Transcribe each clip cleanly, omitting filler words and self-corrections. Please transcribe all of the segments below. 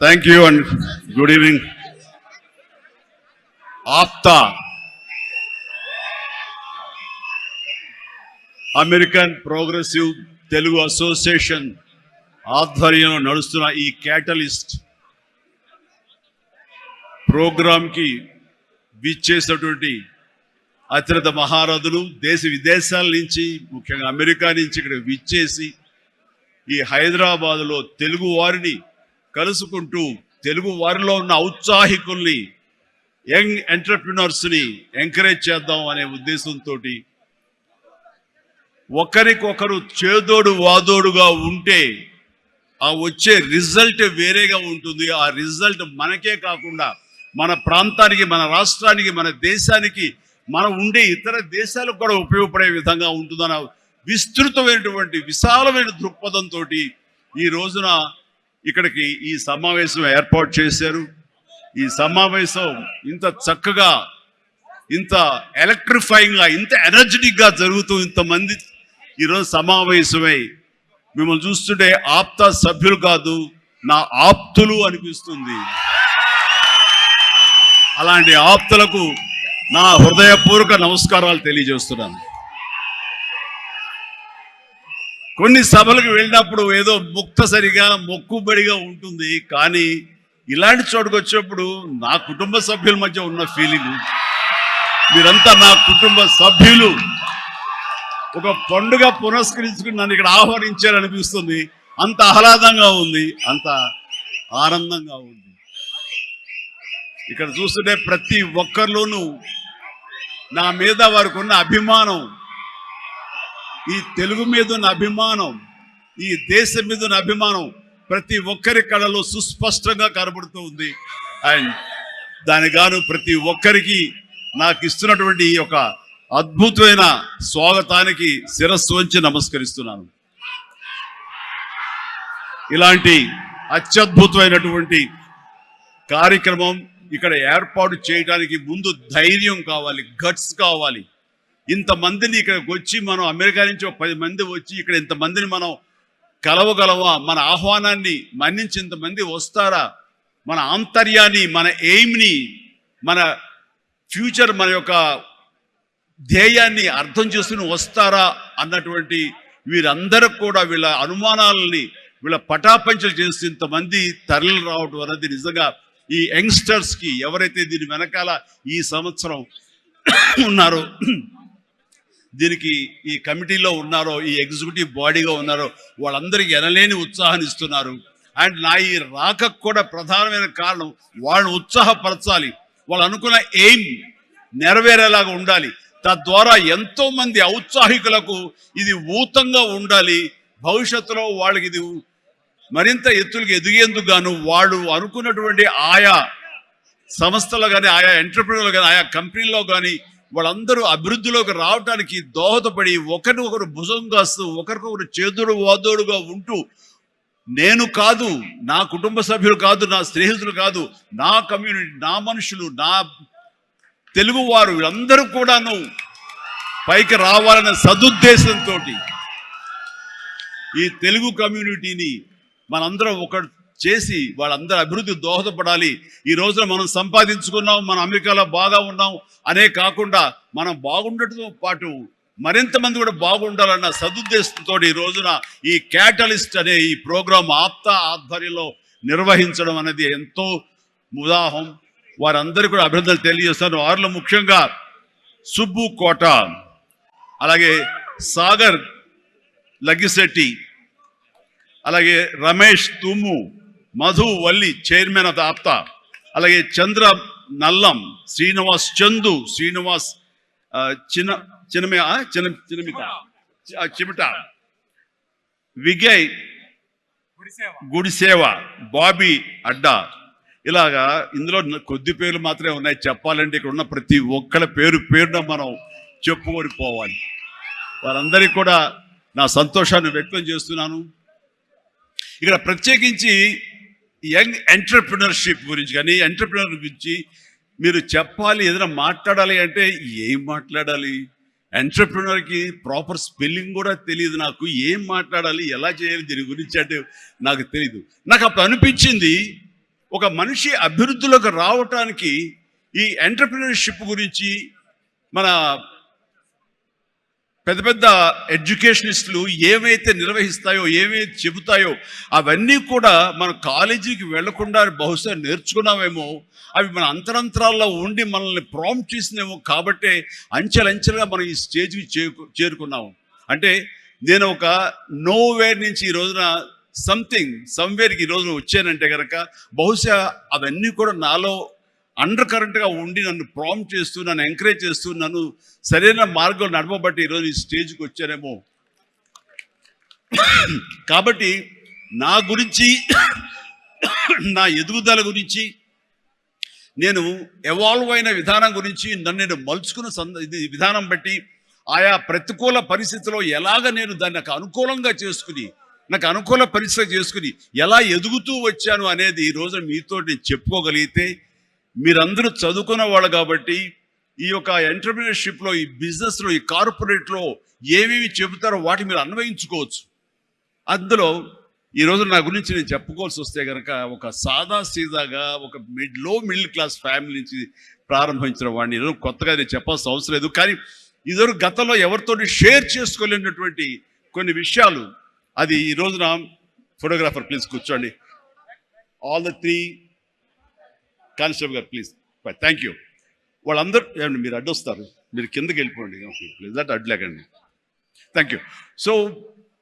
Thank you and good evening. APTA, American progressive Telugu association ఆధ్వర్యంలో నడుస్తున్న ఈ క్యాటలిస్ట్ ప్రోగ్రాంకి విచ్చేసినటువంటి అత్యంత మహారథులు దేశ విదేశాల నుంచి ముఖ్యంగా అమెరికా నుంచి ఇక్కడ విచ్చేసి ఈ హైదరాబాదులో తెలుగు వారిని కలుసుకుంటూ తెలుగు వారిలో ఉన్న ఔత్సాహికుల్ని యంగ్ ఎంటర్ప్రినర్స్ని ఎంకరేజ్ చేద్దాం అనే ఉద్దేశంతో ఒకరికొకరు చేదోడు వాదోడుగా ఉంటే ఆ వచ్చే రిజల్ట్ వేరేగా ఉంటుంది. ఆ రిజల్ట్ మనకే కాకుండా మన ప్రాంతానికి, మన రాష్ట్రానికి, మన దేశానికి, మనం ఉండే ఇతర దేశాలకు కూడా ఉపయోగపడే విధంగా ఉంటుందన్న విస్తృతమైనటువంటి విశాలమైన దృక్పథంతో ఈ రోజున ఇక్కడికి ఈ సమావేశం ఏర్పాటు చేశారు. ఈ సమావేశం ఇంత చక్కగా, ఇంత ఎలక్ట్రిఫైయింగ్గా, ఇంత ఎనర్జెటిక్గా జరుగుతూ ఇంతమంది ఈరోజు సమావేశమై మిమ్మల్ని చూస్తుంటే ఆప్తా సభ్యులు కాదు, నా ఆప్తులు అనిపిస్తుంది. అలాంటి ఆప్తులకు నా హృదయపూర్వక నమస్కారాలు తెలియజేస్తున్నాను. కొన్ని సభలకు వెళ్ళినప్పుడు ఏదో ముక్తసరిగా మొక్కుబడిగా ఉంటుంది, కానీ ఇలాంటి చోటుకు వచ్చినప్పుడు నా కుటుంబ సభ్యుల మధ్య ఉన్న ఫీలింగ్, మీరంతా నా కుటుంబ సభ్యులు, ఒక పండుగ పురస్కరించుకుని నన్ను ఇక్కడ ఆహ్వానించారనిపిస్తుంది. అంత ఆహ్లాదంగా ఉంది, అంత ఆనందంగా ఉంది. ఇక్కడ చూస్తుంటే ప్రతి ఒక్కరిలోనూ నా మీద వారికి ఉన్న అభిమానం, ఈ తెలుగు మీద ఉన్న అభిమానం, ఈ దేశం మీద ఉన్న అభిమానం ప్రతి ఒక్కరి కళలో సుస్పష్టంగా కనబడుతూ ఉంది. అండ్ దాని గాను ప్రతి ఒక్కరికి నాకు ఇస్తున్నటువంటి ఈ యొక్క అద్భుతమైన స్వాగతానికి శిరస్సు వంచి నమస్కరిస్తున్నాను. ఇలాంటి అత్యద్భుతమైనటువంటి కార్యక్రమం ఇక్కడ ఏర్పాటు చేయడానికి ముందు ధైర్యం కావాలి, గట్స్ కావాలి. ఇంతమందిని ఇక్కడికి వచ్చి మనం అమెరికా నుంచి 10 మంది వచ్చి ఇక్కడ ఇంతమందిని మనం కలవగలమా? మన ఆహ్వానాన్ని మన్నించి ఇంతమంది వస్తారా? మన ఆంతర్యాన్ని, మన ఎయిమ్ని, మన ఫ్యూచర్, మన యొక్క ధ్యేయాన్ని అర్థం చేసుకుని వస్తారా అన్నటువంటి వీరందరూ కూడా వీళ్ళ అనుమానాలని, వీళ్ళ పటాపంచలు చేసి ఇంతమంది తరలి రావడం అనేది నిజంగా ఈ యంగ్స్టర్స్కి, ఎవరైతే దీని వెనకాల ఈ సంవత్సరం ఉన్నారో, దీనికి ఈ కమిటీలో ఉన్నారో, ఈ ఎగ్జిక్యూటివ్ బాడీగా ఉన్నారో, వాళ్ళందరికీ ఎనలేని ఉత్సాహాన్ని ఇస్తున్నారు. అండ్ నా ఈ రాకకు కూడా ప్రధానమైన కారణం వాళ్ళని ఉత్సాహపరచాలి, వాళ్ళు అనుకున్న ఎయిమ్ నెరవేరేలాగా ఉండాలి. తద్వారా ఎంతో మంది ఔత్సాహికులకు ఇది ఊతంగా ఉండాలి. భవిష్యత్తులో వాళ్ళకి ఇది మరింత ఎత్తులకు ఎదిగేందుకు గాను వాళ్ళు అనుకున్నటువంటి ఆయా సంస్థలు కానీ, ఆయా ఎంటర్ప్రినర్లు కానీ, ఆయా కంపెనీల్లో కానీ వాళ్ళందరూ అభివృద్ధిలోకి రావడానికి దోహదపడి ఒకరికొకరు భుజం కాస్తూ, ఒకరికొకరు చేదుడు వాదోడుగా ఉంటూ, నేను కాదు, నా కుటుంబ సభ్యులు కాదు, నా స్నేహితులు కాదు, నా కమ్యూనిటీ, నా మనుషులు, నా తెలుగు వారు వీళ్ళందరూ కూడాను పైకి రావాలనే సదుద్దేశంతో ఈ తెలుగు కమ్యూనిటీని మనందరం ఒకటి చేసి వాళ్ళందరూ అభివృద్ధి దోహదపడాలి. ఈ రోజున మనం సంపాదించుకున్నాం, మనం అమెరికాలో బాగా ఉన్నాం అనే కాకుండా మనం బాగుండటంతో పాటు మరింత మంది కూడా బాగుండాలన్న సదుద్దేశంతో ఈ రోజున ఈ క్యాటలిస్ట్ అనే ఈ ప్రోగ్రాం ఆప్తా ఆధ్వర్యంలో నిర్వహించడం అనేది ఎంతో ఉదాహం. వారందరికీ కూడా అభినందనలు తెలియజేస్తాను. వారిలో ముఖ్యంగా సుబ్బు కోట, అలాగే సాగర్ లగ్గిశెట్టి, అలాగే రమేష్ తుమ్ము, మధు వల్లి చైర్మన్ ఆఫ్ ఆప్తా, అలాగే చంద్ర నల్లం, శ్రీనివాస్ చందు, శ్రీనివాస్ చిమిట, విజయ్ గుడిసేవ, బాబీ అడ్డా. ఇలాగా ఇందులో కొద్ది పేర్లు మాత్రమే ఉన్నాయి. చెప్పాలంటే ఇక్కడ ఉన్న ప్రతి ఒక్కళ్ళ పేరున మనం చెప్పుకొని పోవాలి. వారందరికీ కూడా నా సంతోషాన్ని వ్యక్తం చేస్తున్నాను. ఇక్కడ ప్రత్యేకించి యంగ్ ఎంటర్ప్రినర్షిప్ గురించి కానీ, ఎంటర్ప్రినర్ గురించి మీరు చెప్పాలి, ఏదైనా మాట్లాడాలి అంటే ఏం మాట్లాడాలి? ఎంటర్ప్రినర్కి ప్రాపర్ స్పెల్లింగ్ కూడా తెలియదు నాకు. ఏం మాట్లాడాలి, ఎలా చేయాలి, దీని గురించి అంటే నాకు తెలియదు. నాకు అప్పుడు అనిపించింది, ఒక మనిషి అభివృద్ధిలోకి రావటానికి ఈ ఎంటర్‌ప్రెన్యూర్‌షిప్ గురించి మన పెద్ద పెద్ద ఎడ్యుకేషనిస్టులు ఏవైతే నిర్వహిస్తాయో, ఏవైతే చెబుతాయో అవన్నీ కూడా మన కాలేజీకి వెళ్లకుండా బహుశా నేర్చుకున్నామేమో, అవి మన అంతరంతరాల్లో ఉండి మనల్ని ప్రాంప్ట్ చేసినేమో. కాబట్టే అంచెలంచెలుగా మనం ఈ స్టేజ్కి చేరుకున్నాము. అంటే నేను ఒక నోవేర్ నుంచి ఈ రోజున సమ్వేర్కి ఈ రోజున వచ్చానంటే కనుక బహుశా అవన్నీ కూడా నాలో అండర్ కరెంట్గా ఉండి నన్ను ప్రాంప్ట్ చేస్తూ, నన్ను ఎంకరేజ్ చేస్తూ, నన్ను సరైన మార్గంలో నడపబట్టి ఈరోజు ఈ స్టేజ్కి వచ్చానేమో. కాబట్టి నా గురించి, నా ఎదుగుదల గురించి, నేను ఎవాల్వ్ అయిన విధానం గురించి, నన్ను నేను మలుచుకున్న విధానం బట్టి, ఆయా ప్రతికూల పరిస్థితిలో ఎలాగ నేను దాన్ని నాకు అనుకూలంగా చేసుకుని, నాకు అనుకూల పరిస్థితి చేసుకుని ఎలా ఎదుగుతూ వచ్చాను అనేది ఈరోజు మీతో నేను చెప్పుకోగలిగితే, మీరందరూ చదువుకున్న వాళ్ళు కాబట్టి ఈ యొక్క ఎంటర్‌ప్రెన్యూర్‌షిప్లో, ఈ బిజినెస్లో, ఈ కార్పొరేట్లో ఏమేమి చెబుతారో వాటి మీరు అన్వయించుకోవచ్చు. అందులో ఈరోజు నా గురించి నేను చెప్పుకోవాల్సి వస్తే కనుక ఒక సాదా సీదాగా ఒక లో మిడిల్ క్లాస్ ఫ్యామిలీ నుంచి ప్రారంభించిన వాడిని ఈరోజు కొత్తగా నేను చెప్పాల్సిన అవసరం లేదు. కానీ ఇదివరకు గతంలో ఎవరితో షేర్ చేసుకోలేనటువంటి కొన్ని విషయాలు, అది ఈ రోజున ఫోటోగ్రాఫర్ ప్లీజ్ కూర్చోండి. ఆల్ ద 3 కానిస్టేబుల్ గారు ప్లీజ్, థ్యాంక్ యూ. వాళ్ళందరూ ఏమండి మీరు అడ్డొస్తారు, మీరు కిందకి వెళ్ళిపోండి ప్లీజ్, అటు అడ్లేకండి. Thank you. సో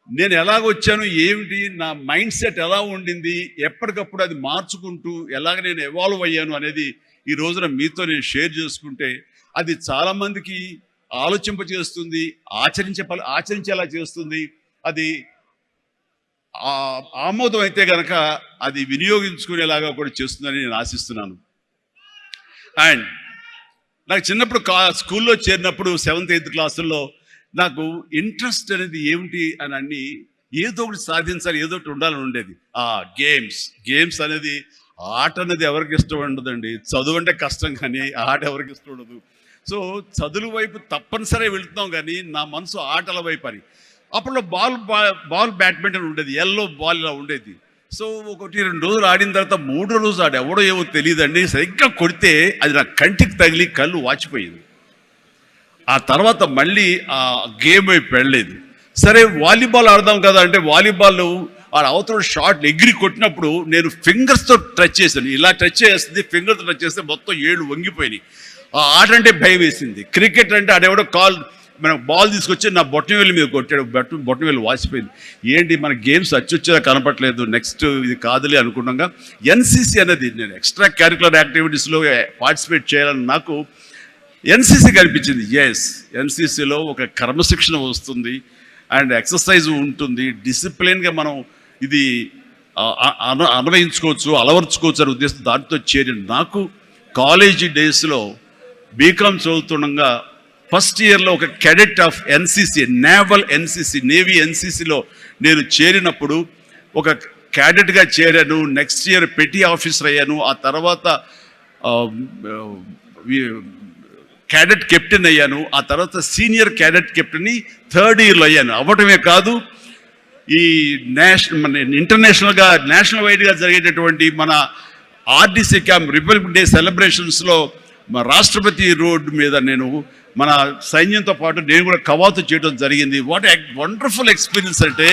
నేను ఎలాగ వచ్చాను, ఏమిటి నా మైండ్ సెట్ ఎలా ఉండింది, ఎప్పటికప్పుడు అది మార్చుకుంటూ ఎలాగ నేను ఎవాల్వ్ అయ్యాను అనేది ఈ రోజున మీతో నేను షేర్ చేసుకుంటే అది చాలామందికి ఆలోచింపజేస్తుంది, ఆచరించేలా చేస్తుంది. అది ఆమోదం అయితే కనుక అది వినియోగించుకునేలాగా కూడా చేస్తుందని నేను ఆశిస్తున్నాను. అండ్ నాకు చిన్నప్పుడు స్కూల్లో చేరినప్పుడు 7th 8th క్లాసుల్లో నాకు ఇంట్రెస్ట్ అనేది ఏమిటి అని అన్ని ఏదో ఒకటి సాధించాలి, ఏదో ఒకటి ఉండాలని ఉండేది. గేమ్స్ అనేది, ఆట అనేది ఎవరికి ఇష్టం ఉండదండి. చదువు అంటే కష్టం కానీ ఆట ఎవరికి ఇష్టం ఉండదు. సో చదువు వైపు తప్పనిసరిగా వెళుతున్నాం కానీ నా మనసు ఆటల వైపు అని. అప్పుడు బాల్ బ్యాడ్మింటన్ ఉండేది, ఎల్లో బాల్ ఇలా ఉండేది. సో 1-2 రోజులు ఆడిన తర్వాత 3వ రోజు ఎవడో ఏమో తెలియదండి, సరిగ్గా కొడితే అది నా కంటికి తగిలి కళ్ళు వాచిపోయింది. ఆ తర్వాత మళ్ళీ ఆ గేమ్ వైపు వెళ్ళలేదు. సరే వాలీబాల్ ఆడదాం కదా అంటే వాలీబాల్ అవతల షాట్ ఎగిరి కొట్టినప్పుడు నేను ఫింగర్స్తో టచ్ చేశాను. ఇలా టచ్ చేస్తుంది, ఫింగర్తో టచ్ చేస్తే మొత్తం 7 వంగిపోయినాయి. ఆ ఆట అంటే భయం వేసింది. క్రికెట్ అంటే ఆడెవడో మనకు బాల్ తీసుకొచ్చి నా బొట్టనవేలు మీద కొట్టాడు, బొట్టనవేలు వాసిపోయింది. ఏంటి మన గేమ్స్ అచ్చొచ్చేలా కనపట్లేదు, నెక్స్ట్ ఇది కాదులే అనుకున్నాగా ఎన్సీసీ అనేది, నేను ఎక్స్ట్రా క్యారిక్యులర్ యాక్టివిటీస్లో పార్టిసిపేట్ చేయాలని నాకు ఎన్సీసీ కనిపించింది. ఎన్సీసీలో ఒక క్రమశిక్షణ వస్తుంది అండ్ ఎక్సర్సైజ్ ఉంటుంది, డిసిప్లిన్గా మనం ఇది అన్వయించుకోవచ్చు, అలవర్చుకోవచ్చు అనే ఉద్దేశం దాంతో చేరిన నాకు కాలేజీ డేస్లో బీకామ్ చదువుతుండగా ఫస్ట్ ఇయర్లో ఒక క్యాడెట్ ఆఫ్ ఎన్సీసీ, నేవీ ఎన్సీసీలో నేను చేరినప్పుడు ఒక క్యాడెట్గా చేరాను. నెక్స్ట్ ఇయర్ పెటీ ఆఫీసర్ అయ్యాను. ఆ తర్వాత క్యాడెట్ కెప్టెన్ అయ్యాను. ఆ తర్వాత సీనియర్ క్యాడెట్ కెప్టెన్ 3rd ఇయర్లో అయ్యాను. అవ్వటమే కాదు, ఈ ఇంటర్నేషనల్గా నేషనల్ వైడ్గా జరిగేటటువంటి మన ఆర్డీసీ క్యాంప్ రిపబ్లిక్ డే సెలబ్రేషన్స్లో మా రాష్ట్రపతి రోడ్డు మీద నేను మన సైన్యంతో పాటు నేను కూడా కవాతు చేయడం జరిగింది. వాట్ వండర్ఫుల్ ఎక్స్పీరియన్స్ అంటే,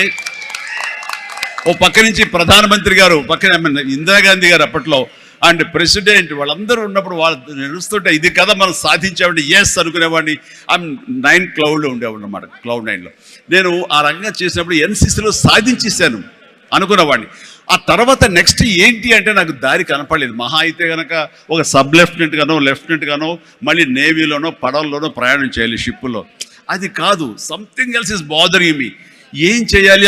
ఓ పక్క నుంచి ప్రధానమంత్రి గారు, పక్కన ఇందిరాగాంధీ గారు అప్పట్లో అండ్ ప్రెసిడెంట్ వాళ్ళందరూ ఉన్నప్పుడు వాళ్ళు నడుస్తుంటే ఇది కదా మనం సాధించామంటే అనుకునేవాడిని. ఐఎమ్ 9 క్లౌడ్లో ఉండేవాడిని అన్నమాట, క్లౌడ్ 9లో. నేను ఆ రకంగా చేసినప్పుడు ఎన్సీసీలో సాధించేశాను అనుకునేవాడిని. ఆ తర్వాత నెక్స్ట్ ఏంటి అంటే నాకు దారి కనపడలేదు. మహా అయితే కనుక ఒక సబ్ లెఫ్టినెంట్ గానో మళ్ళీ నేవీలోనో పడవల్లోనో ప్రయాణం చేయాలి, షిప్పుల్లో. అది కాదు, something else is bothering me. ఏం చేయాలి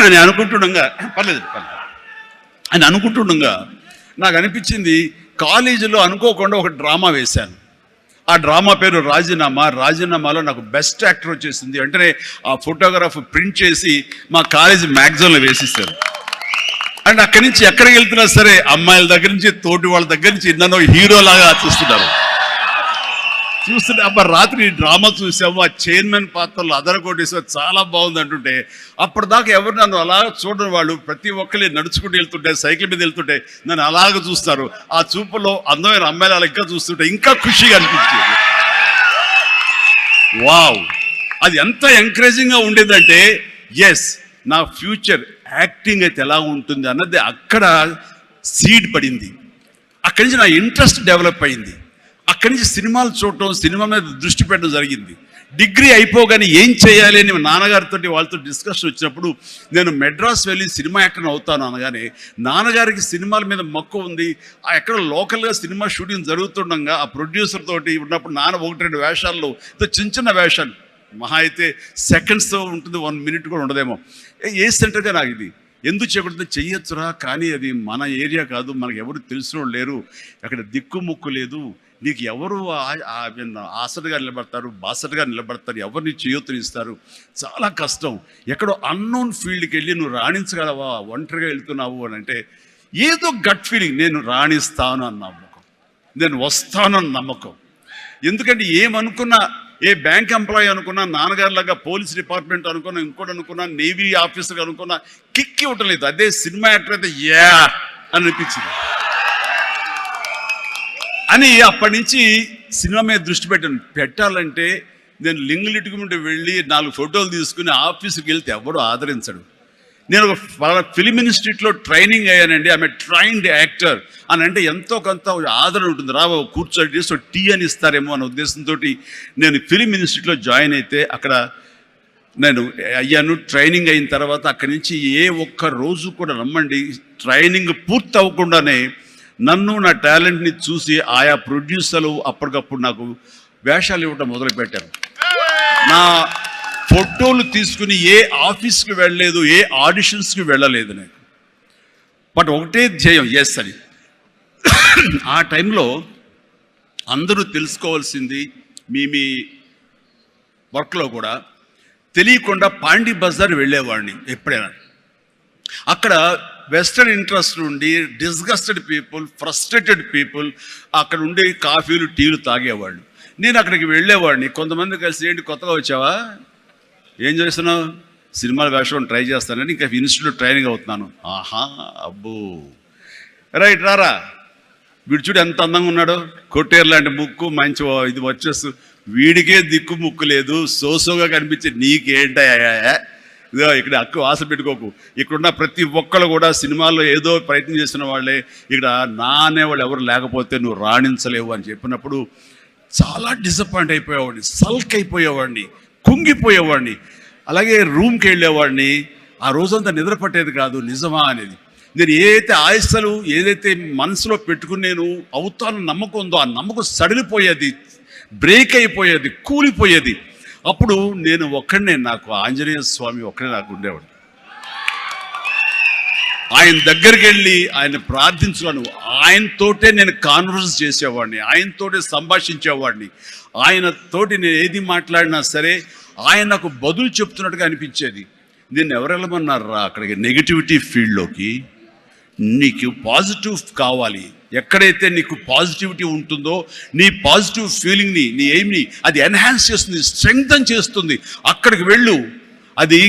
అని అనుకుంటుండగా నాకు అనిపించింది, కాలేజీలో అనుకోకుండా ఒక డ్రామా వేశాను. ఆ డ్రామా పేరు రాజీనామాలో నాకు బెస్ట్ యాక్టర్ వచ్చేసింది. వెంటనే ఆ ఫోటోగ్రాఫ్ ప్రింట్ చేసి మా కాలేజీ మ్యాగజైన్లో వేసిస్తారు. అండ్ అక్కడి నుంచి ఎక్కడికి వెళ్తున్నా సరే అమ్మాయిల దగ్గర నుంచి తోటి వాళ్ళ దగ్గర నుంచి నన్ను హీరోలాగా చూస్తున్నారు. చూస్తుంటే అబ్బా రాత్రి ఈ డ్రామా చూసాము, ఆ చైర్మన్ పాత్రలు అదరగొట్టేసా చాలా బాగుంది అంటుంటే, అప్పటిదాకా ఎవరు నన్ను అలా చూడని వాళ్ళు ప్రతి ఒక్కరి నడుచుకుంటూ వెళ్తుంటే, సైకిల్ మీద వెళ్తుంటే నన్ను అలాగ చూస్తారు. ఆ చూపులో అందమైన అమ్మాయిలు అలా ఇంకా చూస్తుంటే ఇంకా ఖుషిగా అనిపించేది. వావ్, అది ఎంత ఎంకరేజింగ్గా ఉండేదంటే, ఎస్ నా ఫ్యూచర్ యాక్టింగ్ అయితే ఎలా ఉంటుంది అన్నది అక్కడ సీడ్ పడింది. అక్కడి నుంచి నా ఇంట్రెస్ట్ డెవలప్ అయింది. అక్కడి నుంచి సినిమాలు చూడటం, సినిమా మీద దృష్టి పెట్టడం జరిగింది. డిగ్రీ అయిపోగానే ఏం చేయాలి అని నాన్నగారితో వాళ్ళతో డిస్కషన్ వచ్చినప్పుడు, నేను మెడ్రాస్ వెళ్ళి సినిమా యాక్టర్ అవుతాను అనగానే, నాన్నగారికి సినిమాల మీద మక్కువ ఉంది. ఎక్కడ లోకల్గా సినిమా షూటింగ్ జరుగుతుండగా ఆ ప్రొడ్యూసర్ తోటి ఉన్నప్పుడు నాన్న 1-2 వేషాల్లో చిన్న చిన్న వేషాలు, మహా అయితే సెకండ్స్ ఉంటుంది, 1 మినిట్ కూడా ఉండదేమో. ఏ సెంటర్గా నాకు ఇది ఎందుకు చేయకూడదు, చెయ్యొచ్చురా, కానీ అది మన ఏరియా కాదు, మనకు ఎవరు తెలిసిన వాళ్ళు లేరు, అక్కడ దిక్కుముక్కు లేదు, నీకు ఎవరు ఆసటగా నిలబడతారు, బాసటగా నిలబడతారు, ఎవరిని చేయొత్తునిస్తారు, చాలా కష్టం, ఎక్కడో అన్నోన్ ఫీల్డ్కి వెళ్ళి నువ్వు రాణించగలవా, ఒంటరిగా వెళ్తున్నావు అని అంటే, ఏదో గట్ ఫీలింగ్, నేను రాణిస్తాను అన్న నమ్మకం, నేను వస్తాను అన్న నమ్మకం. ఎందుకంటే ఏమనుకున్నా, ఏ బ్యాంక్ ఎంప్లాయీ అనుకున్నా, నాన్నగారిలాగా పోలీస్ డిపార్ట్మెంట్ అనుకున్నా, ఇంకోటి అనుకున్నా, నేవీ ఆఫీసర్ అనుకున్నా, కిక్ ఇవ్వటం లేదు. అదే సినిమా యాక్టర్ అయితే యా అని అనిపించింది అని అప్పటి నుంచి సినిమా మీద దృష్టి పెట్టాలంటే నేను లింగులిట్టుకుంటూ వెళ్ళి 4 ఫోటోలు తీసుకుని ఆఫీస్కి వెళ్తే ఎవడో ఆదరించడు. నేను ఒక ఫిలిం ఇన్స్టిట్యూట్లో ట్రైనింగ్ అయ్యానండి, ఆమె ట్రైన్డ్ యాక్టర్ అని అంటే ఎంతో కొంత ఆదరణ ఉంటుంది. కూర్చొని చేసి టీ అని ఇస్తారేమో అనే ఉద్దేశంతో నేను ఫిలిం ఇన్స్టిట్యూట్లో జాయిన్ అయితే అక్కడ నేను అయ్యాను. ట్రైనింగ్ అయిన తర్వాత అక్కడి నుంచి ఏ ఒక్క రోజు కూడా నమ్మండి, ట్రైనింగ్ పూర్తి అవ్వకుండానే నన్ను నా టాలెంట్ని చూసి ఆయా ప్రొడ్యూసర్లు అప్పటికప్పుడు నాకు వేషాలు ఇవ్వడం మొదలుపెట్టారు. నా ఫోటోలు తీసుకుని ఏ ఆఫీస్కి వెళ్ళలేదు, ఏ ఆడిషన్స్కి వెళ్ళలేదు నేను, బట్ ఒకటే ధ్యేయం, ఎస్ అని. ఆ టైంలో అందరూ తెలుసుకోవాల్సింది, మీ వర్క్లో కూడా తెలియకుండా పాండి బజార్ వెళ్ళేవాడిని ఎప్పుడైనా. అక్కడ వెస్టర్న్ ఇంట్రెస్ట్ నుండి డిస్గస్టెడ్ పీపుల్, ఫ్రస్ట్రేటెడ్ పీపుల్ అక్కడ ఉండే కాఫీలు టీలు తాగేవాళ్ళు. నేను అక్కడికి వెళ్ళేవాడిని. కొంతమంది కలిసి, ఏంటి కొత్తగా వచ్చావా, ఏం చేస్తున్నావు, సినిమాల వేషం ట్రై చేస్తానని, ఇంకా ఇన్స్టిట్యూట్ ట్రైనింగ్ అవుతున్నాను. ఆహా, అబ్బో, రైట్ రారా, వీడు చూడు ఎంత అందంగా ఉన్నాడో, కొట్టేరు లాంటి ముక్కు, మంచి ఇది వచ్చేస్తూ, వీడికే దిక్కు ముక్కు లేదు, సోసోగా కనిపించే నీకేంటా, ఇదో ఇక్కడ అక్కు ఆశ పెట్టుకోకు, ఇక్కడున్న ప్రతి ఒక్కరు కూడా సినిమాల్లో ఏదో ప్రయత్నం చేస్తున్న వాళ్ళే, ఇక్కడ నా అనేవాళ్ళు ఎవరు లేకపోతే నువ్వు రాణించలేవు అని చెప్పినప్పుడు చాలా డిసప్పాయింట్ అయిపోయేవాడిని, సల్క్ అయిపోయేవాడిని, కుంగిపోయేవాడిని. అలాగే రూమ్కి వెళ్ళేవాడిని, ఆ రోజంతా నిద్ర పట్టేది కాదు. నిజమా అనేది, నేను ఏదైతే ఆశలు ఏదైతే మనసులో పెట్టుకుని నేను అవుతాను నమ్మకం ఉందో, ఆ నమ్మకం సడిలిపోయేది, బ్రేక్ అయిపోయేది, కూలిపోయేది. అప్పుడు నేను ఒక్కడనే, నాకు ఆంజనేయ స్వామి ఒక్కడే నాకు ఉండేవాడు. ఆయన దగ్గరికి వెళ్ళి ఆయన ప్రార్థించుకోను, ఆయనతోటే నేను కాన్వర్స్ చేసేవాడిని, ఆయనతోటే సంభాషించేవాడిని. ఆయనతోటి నేను ఏది మాట్లాడినా సరే ఆయన నాకు బదులు చెప్తున్నట్టుగా అనిపించేది. నేను ఎవరు వెళ్ళమన్నారా అక్కడికి, నెగిటివిటీ ఫీల్డ్లోకి? నీకు పాజిటివ్ కావాలి, ఎక్కడైతే నీకు పాజిటివిటీ ఉంటుందో నీ పాజిటివ్ ఫీలింగ్ని, నీ ఎయిమ్ని అది ఎన్హాన్స్ చేస్తుంది, స్ట్రెంగ్తన్ చేస్తుంది. అక్కడికి వెళ్ళు, అది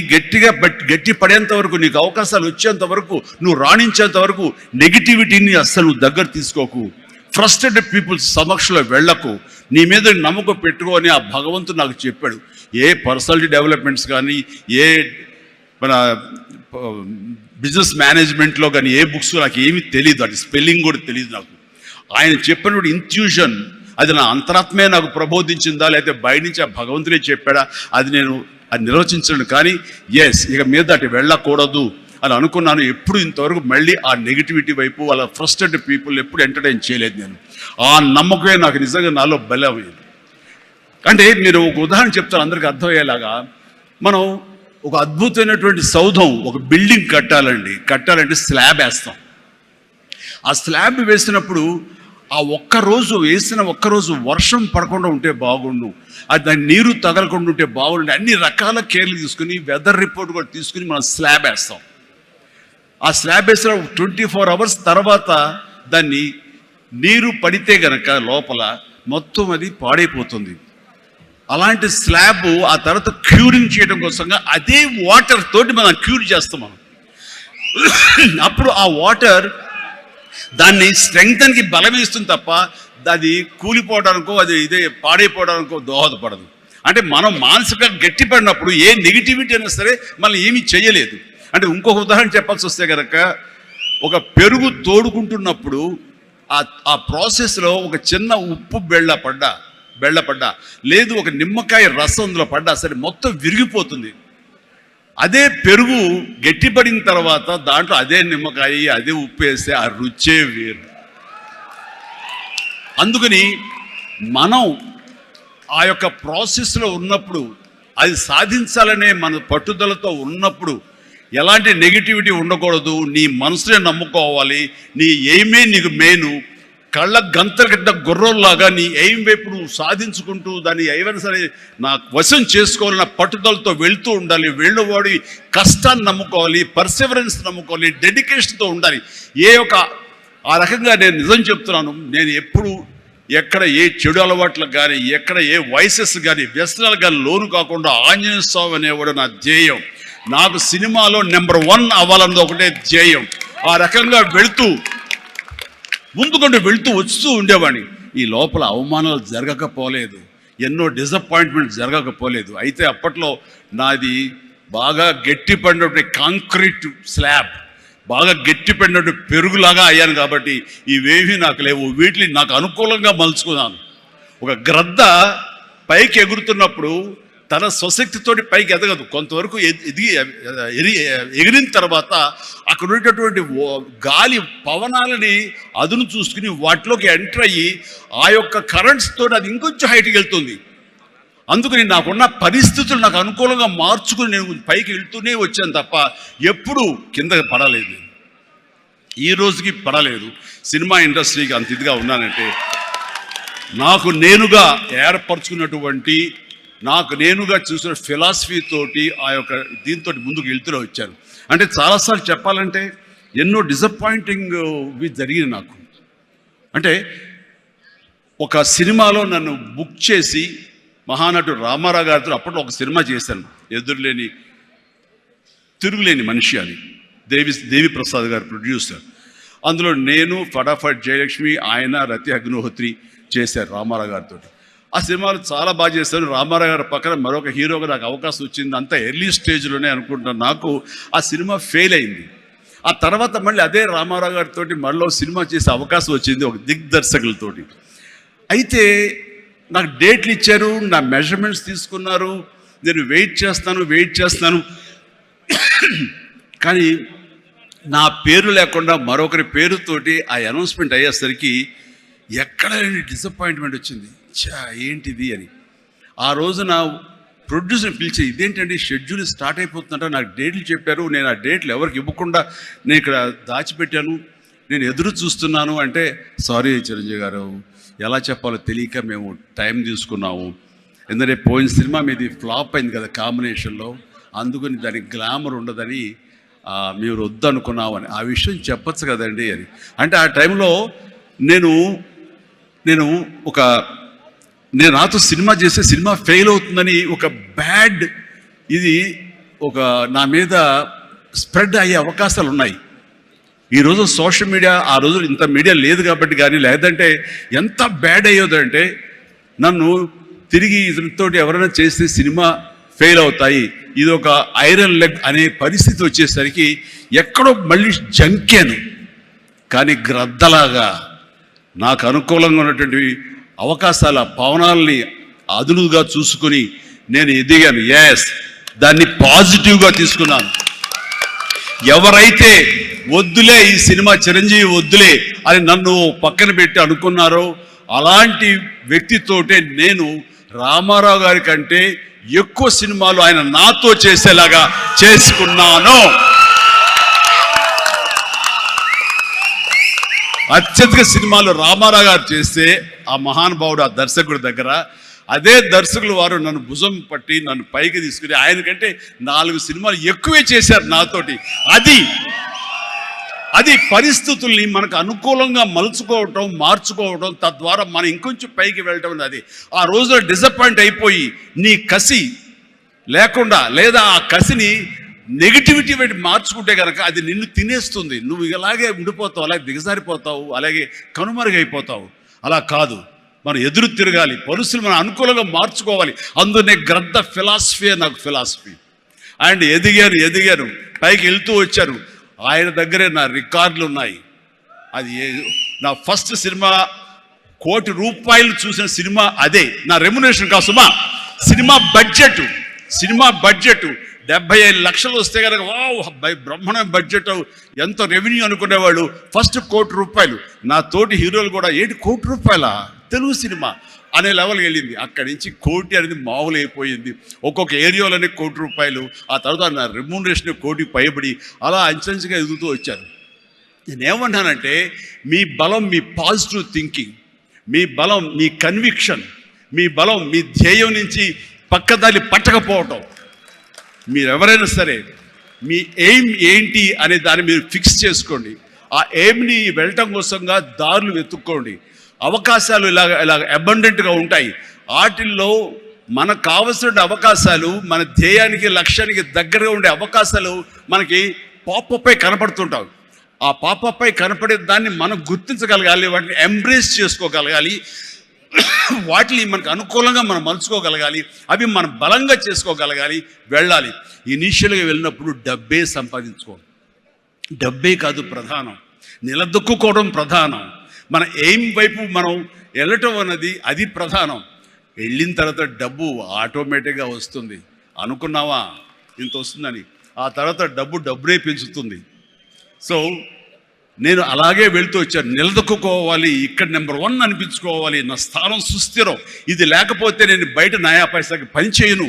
గట్టి పడేంత వరకు, నీకు అవకాశాలు వచ్చేంత వరకు, నువ్వు రాణించేంత వరకు నెగిటివిటీని అస్సలు దగ్గర తీసుకోకు, ఫ్రస్ట్రేటెడ్ పీపుల్స్ సమక్షంలో వెళ్ళకు, నీ మీద నమ్మకం పెట్టుకో అని ఆ భగవంతుడు నాకు చెప్పాడు. ఏ పర్సనాలిటీ డెవలప్మెంట్స్ కానీ, ఏ మన బిజినెస్ మేనేజ్మెంట్లో కానీ ఏ బుక్స్ నాకు ఏమీ తెలియదు, అది స్పెల్లింగ్ కూడా తెలియదు నాకు. ఆయన చెప్పినప్పుడు ఇంట్యూషన్, అది నా అంతరాత్మే నాకు ప్రబోధించిందా, లేకపోతే బయట నుంచి ఆ భగవంతుడే చెప్పాడా, అది నేను అది నిర్వచించను. కానీ ఎస్, ఇక మీద అటు వెళ్ళకూడదు అని అనుకున్నాను. ఎప్పుడు ఇంతవరకు మళ్ళీ ఆ నెగిటివిటీ వైపు, వాళ్ళ ఫ్రస్ట్రేటెడ్ పీపుల్ ఎప్పుడు ఎంటర్టైన్ చేయలేదు నేను. ఆ నమ్మకమే నాకు నిజంగా నాలో బలమైంది. అంటే మీరు ఒక ఉదాహరణ చెప్తాను అందరికీ అర్థమయ్యేలాగా. మనం ఒక అద్భుతమైనటువంటి సౌధం, ఒక బిల్డింగ్ కట్టాలంటే స్లాబ్ వేస్తాం. ఆ స్లాబ్ వేసినప్పుడు ఆ వేసిన ఒక్కరోజు వర్షం పడకుండా ఉంటే బాగుండు, అది దాని నీరు తగలకుండా ఉంటే బాగుండు, అన్ని రకాల కేర్లు తీసుకుని, వెదర్ రిపోర్ట్ కూడా తీసుకుని మనం స్లాబ్ వేస్తాం. ఆ స్లాబ్ వేసిన 24 hours తర్వాత దాన్ని నీరు పడితే గనక లోపల మొత్తం అది పాడైపోతుంది. అలాంటి స్లాబ్ ఆ తర్వాత క్యూరింగ్ చేయడం కోసంగా అదే వాటర్ తోటి మనం క్యూర్ చేస్తాం మనం. అప్పుడు ఆ వాటర్ దాన్ని స్ట్రెంగ్త్కి బలం ఇస్తుంది తప్ప అది కూలిపోవడానికో అది ఇదే పాడైపోవడానికో దోహదపడదు. అంటే మనం మానసికంగా గట్టిపడినప్పుడు ఏ నెగిటివిటీ అయినా సరే మనం ఏమీ చేయలేదు. అంటే ఇంకొక ఉదాహరణ చెప్పాల్సి వస్తే కనుక, ఒక పెరుగు తోడుకుంటున్నప్పుడు ఆ ప్రాసెస్లో ఒక చిన్న ఉప్పు బెళ్ళ పడ్డా లేదు ఒక నిమ్మకాయ రసం అందులో పడ్డా సరే మొత్తం విరిగిపోతుంది. అదే పెరుగు గట్టిపడిన తర్వాత దాంట్లో అదే నిమ్మకాయ అదే ఉప్పు వేస్తే ఆ రుచే వేరు. అందుకని మనం ఆ యొక్క ప్రాసెస్లో ఉన్నప్పుడు, అది సాధించాలనే మన పట్టుదలతో ఉన్నప్పుడు ఎలాంటి నెగిటివిటీ ఉండకూడదు. నీ మనసునే నమ్ముకోవాలి. నీ ఎయిమే నీకు మెయిన్. కళ్ళ గంతగడ్డ గుర్రంలాగా నీ ఎయిమ్ వైపు నువ్వు సాధించుకుంటూ దాన్ని ఏవైనా సరే నా వశం చేసుకోవాలన్న పట్టుదలతో వెళ్తూ ఉండాలి. వెళ్ళేవాడి కష్టాన్ని నమ్ముకోవాలి, పర్సెవరెన్స్ నమ్ముకోవాలి, డెడికేషన్తో ఉండాలి. ఆ రకంగా నేను నిజం చెప్తున్నాను. నేను ఎప్పుడు ఎక్కడ ఏ చెడు అలవాట్లకు కానీ, ఎక్కడ ఏ వయసెస్ కానీ, వ్యసనాలకు కానీ లోను కాకుండా ఆంజనేయ స్వామి అనేవాడు నా ధ్యేయం. నాకు సినిమాలో నెంబర్ 1 అవ్వాలన్నది ఒకటే ధ్యేయం. ఆ రకంగా ముందుకుంటూ వెళుతూ వస్తూ ఉండేవాడిని. ఈ లోపల అవమానాలు జరగకపోలేదు, ఎన్నో డిసప్పాయింట్మెంట్ జరగకపోలేదు. అయితే అప్పట్లో నాది బాగా గట్టిపడినటువంటి కాంక్రీట్ స్లాబ్, బాగా గట్టిపడినటువంటి పెరుగులాగా అయ్యాను. కాబట్టి ఇవేమీ నాకు లేవు. వీటిని నాకు అనుకూలంగా మలుచుకున్నాను. ఒక గ్రద్ద పైకి ఎగురుతున్నప్పుడు తన స్వశక్తితోటి పైకి ఎదగదు. కొంతవరకు ఎగిరిన తర్వాత అక్కడ ఉండేటటువంటి గాలి పవనాలని అదును చూసుకుని వాటిలోకి ఎంటర్ అయ్యి ఆ యొక్క కరెంట్స్తో అది ఇంకొంచెం హైట్కి వెళ్తుంది. అందుకని నాకున్న పరిస్థితులు నాకు అనుకూలంగా మార్చుకుని నేను పైకి వెళ్తూనే వచ్చాను తప్ప ఎప్పుడు కిందకి పడలేదు. ఈ రోజుకి పడలేదు. సినిమా ఇండస్ట్రీకి అంత ఇదిగా ఉన్నానంటే నాకు నేనుగా ఏర్పరచుకున్నటువంటి, నాకు నేనుగా చూసిన ఫిలాసఫీ తోటి ఆ యొక్క దీంతో ముందుకు వెళ్తూనే వచ్చాను. అంటే చాలాసార్లు చెప్పాలంటే ఎన్నో డిసప్పాయింటింగ్ జరిగింది నాకు. అంటే ఒక సినిమాలో నన్ను బుక్ చేసి మహానటుడు రామారావు గారితో అప్పట్లో ఒక సినిమా చేశాను, తిరుగులేని మనిషి అని. దేవి ప్రసాద్ గారు ప్రొడ్యూసర్. అందులో నేను, ఫటాఫట్ జయలక్ష్మి, ఆయన, రతి అగ్నిహోత్రి చేశారు రామారావు గారితో. ఆ సినిమాలు చాలా బాగా చేశాను. రామారావు గారి పక్కన మరొక హీరోగా నాకు అవకాశం వచ్చింది. అంతా ఎర్లీ స్టేజ్లోనే అనుకుంటున్నాను. నాకు ఆ సినిమా ఫెయిల్ అయింది. ఆ తర్వాత మళ్ళీ అదే రామారావు గారితో మళ్ళీ సినిమా చేసే అవకాశం వచ్చింది ఒక దిగ్దర్శకులతోటి. అయితే నాకు డేట్లు ఇచ్చారు, నా మెజర్మెంట్స్ తీసుకున్నారు, నేను వెయిట్ చేస్తాను. కానీ నా పేరు లేకుండా మరొకరి పేరుతోటి ఆ అనౌన్స్మెంట్ అయ్యేసరికి ఎక్కడ డిసప్పాయింట్మెంట్ వచ్చింది. ఏంటిది అని ఆ రోజున ప్రొడ్యూసర్ పిలిచి, ఇదేంటండి షెడ్యూల్ స్టార్ట్ అయిపోతుందంట, నాకు డేట్లు చెప్పారు, నేను ఆ డేట్లు ఎవరికి ఇవ్వకుండా నేను ఇక్కడ దాచిపెట్టాను, నేను ఎదురు చూస్తున్నాను అంటే, సారీ చిరంజీవి గారు, ఎలా చెప్పాలో తెలియక మేము టైం తీసుకున్నాము. ఎందుకంటే పోయిన సినిమా మీది ఫ్లాప్ అయింది కదా కాంబినేషన్లో, అందుకని దానికి గ్లామర్ ఉండదని మీరు వద్దనుకున్నామని. ఆ విషయం చెప్పచ్చు కదండి అని అంటే, ఆ టైంలో నేను నాతో సినిమా చేస్తే సినిమా ఫెయిల్ అవుతుందని ఒక బ్యాడ్ ఇది నా మీద స్ప్రెడ్ అయ్యే అవకాశాలు ఉన్నాయి. ఈరోజు సోషల్ మీడియా, ఆ రోజు ఇంత మీడియా లేదు కాబట్టి కానీ, లేదంటే ఎంత బ్యాడ్ అయ్యేదంటే నన్ను తిరిగి ఇతనితోటి ఎవరైనా చేస్తే సినిమా ఫెయిల్ అవుతాయి, ఇది ఒక ఐరన్ లెగ్ అనే పరిస్థితి వచ్చేసరికి ఎక్కడో మళ్ళీ జంకాను. కానీ గ్రద్దలాగా నాకు అనుకూలంగా ఉన్నటువంటి అవకాశాల పవనాలని అదునుగా చూసుకుని నేను ఎదిగాను. దాన్ని పాజిటివ్గా తీసుకున్నాను. ఎవరైతే వద్దులే ఈ సినిమా చిరంజీవి వద్దులే అని నన్ను పక్కన పెట్టి అనుకున్నారో అలాంటి వ్యక్తితోటే నేను రామారావు గారి కంటే ఎక్కువ సినిమాలు ఆయన నాతో చేసేలాగా చేసుకున్నాను. అత్యధిక సినిమాలు రామారావు గారు చేస్తే ఆ మహానుభావుడు ఆ దర్శకుడి దగ్గర, అదే దర్శకులు వారు నన్ను భుజం పట్టి నన్ను పైకి తీసుకుని ఆయనకంటే 4 సినిమాలు ఎక్కువే చేశారు నాతోటి. అది పరిస్థితుల్ని మనకు అనుకూలంగా మలుచుకోవటం, మార్చుకోవటం, తద్వారా మనం ఇంకొంచెం పైకి వెళ్ళటం అనేది. ఆ రోజులో డిసప్పాయింట్ అయిపోయి నీ కసి లేకుండా, లేదా ఆ కసిని నెగిటివిటీ పెట్టి మార్చుకుంటే కనుక అది నిన్ను తినేస్తుంది. నువ్వు ఇలాగే ఉండిపోతావు, అలాగే దిగజారిపోతావు, అలాగే కనుమరుగైపోతావు. అలా కాదు, మనం ఎదురు తిరగాలి, పరిస్థితులు మనం అనుకూలంగా మార్చుకోవాలి. అందునే గ్రంథ ఫిలాసఫీ నాకు ఫిలాసఫీ. అండ్ ఎదిగాను పైకి వెళ్తూ వచ్చాను. ఆయన దగ్గరే నా రికార్డులు ఉన్నాయి. అది నా ఫస్ట్ సినిమా, ₹1 కోటి చూసిన సినిమా అదే. నా రెమ్యునరేషన్ కాదు సుమా, సినిమా బడ్జెట్ 75 లక్షలు వస్తే కనుక వావ్ బ్రహ్మాండమైన బడ్జెట్, ఎంతో రెవెన్యూ అనుకునేవాళ్ళు. ఫస్ట్ ₹1 కోటి. నా తోటి హీరోలు కూడా ₹1 కోటి తెలుగు సినిమా అనే లెవెల్కి వెళ్ళింది. అక్కడి నుంచి కోటి అనేది మామూలు అయిపోయింది. ఒక్కొక్క ఏరియాలోనే ₹1 ఆ తర్వాత నా రెమ్యూనరేషన్ 1 కోటి పైబడి అలా అంచెంచుగా ఎదుగుతూ వచ్చాను. నేనేమన్నానంటే, మీ బలం మీ పాజిటివ్ థింకింగ్, మీ బలం మీ కన్విక్షన్, మీ బలం మీ ధ్యేయం నుంచి పక్కదారి పట్టకపోవటం. మీరెవరైనా సరే మీ ఎయిమ్ ఏంటి అనే దాన్ని మీరు ఫిక్స్ చేసుకోండి. ఆ ఎయిమ్ని వెళ్ళటం కోసంగా దారులు వెతుక్కోండి. అవకాశాలు ఇలాగ అబండెంట్గా ఉంటాయి. వాటిల్లో మనకు కావలసిన అవకాశాలు, మన ధ్యేయానికి లక్ష్యానికి దగ్గరగా ఉండే అవకాశాలు మనకి పాపపై కనపడుతుంటాయి. ఆ పాపపై కనపడే దాన్ని మనం గుర్తించగలగాలి, వాటిని ఎంబ్రేస్ చేసుకోగలగాలి, వాటిని మనకు అనుకూలంగా మనం మలుచుకోగలగాలి, అవి మనం బలంగా చేసుకోగలగాలి, వెళ్ళాలి. ఇనీషియల్గా వెళ్ళినప్పుడు డబ్బే సంపాదించుకోండి. డబ్బే కాదు ప్రధానం, నిలదొక్కుకోవడం ప్రధానం. మన ఎయిమ్ వైపు మనం వెళ్ళటం అన్నది అది ప్రధానం. వెళ్ళిన తర్వాత డబ్బు ఆటోమేటిక్గా వస్తుంది. అనుకున్నావా ఇంత వస్తుందని, ఆ తర్వాత డబ్బునే పెంచుతుంది. సో నేను అలాగే వెళ్తూ వచ్చాను. నిలదొక్కుకోవాలి, ఇక్కడ నెంబర్ 1 అనిపించుకోవాలి, నా స్థానం సుస్థిరం. ఇది లేకపోతే నేను బయట నయా పైసాకి పని చేయను.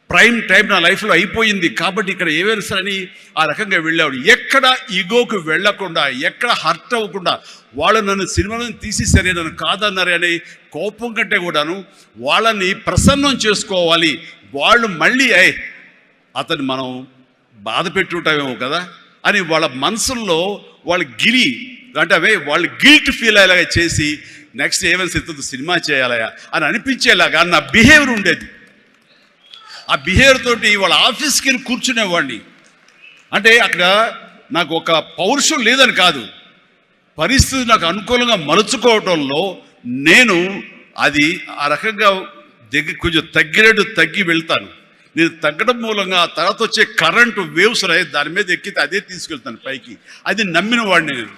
ప్రైమ్ టైం నా లైఫ్లో అయిపోయింది కాబట్టి ఇక్కడ ఏవైనా సరే ఆ రకంగా వెళ్ళాడు. ఎక్కడ ఈగోకు వెళ్లకుండా, ఎక్కడ హర్ట్ అవ్వకుండా, వాళ్ళు నన్ను సినిమాలను తీసేసరే, నన్ను కాదన్నారే అనే కోపం కంటే కూడాను వాళ్ళని ప్రసన్నం చేసుకోవాలి. వాళ్ళు మళ్ళీ అతను మనం బాధ పెట్టుంటామేమో కదా అని వాళ్ళ మనసుల్లో వాళ్ళు వాళ్ళు గిల్ట్ ఫీల్ అయ్యేలాగా చేసి నెక్స్ట్ ఏమైనా సిద్ధం సినిమా చేయాలయా అని అనిపించేలాగా నా బిహేవియర్ ఉండేది. ఆ బిహేవియర్ తోటి వాళ్ళ ఆఫీస్కి వెళ్ళి కూర్చునేవాడిని. అంటే అక్కడ నాకు ఒక పౌరుషం లేదని కాదు, పరిస్థితి నాకు అనుకూలంగా మలుచుకోవటంలో నేను అది ఆ రకంగా కొంచెం తగ్గి వెళ్తాను. నేను తగ్గడం మూలంగా ఆ తర్వాత వచ్చే కరెంటు వేవ్స్ దాని మీద ఎక్కితే అదే తీసుకెళ్తాను పైకి. అది నమ్మిన వాడిని నేను.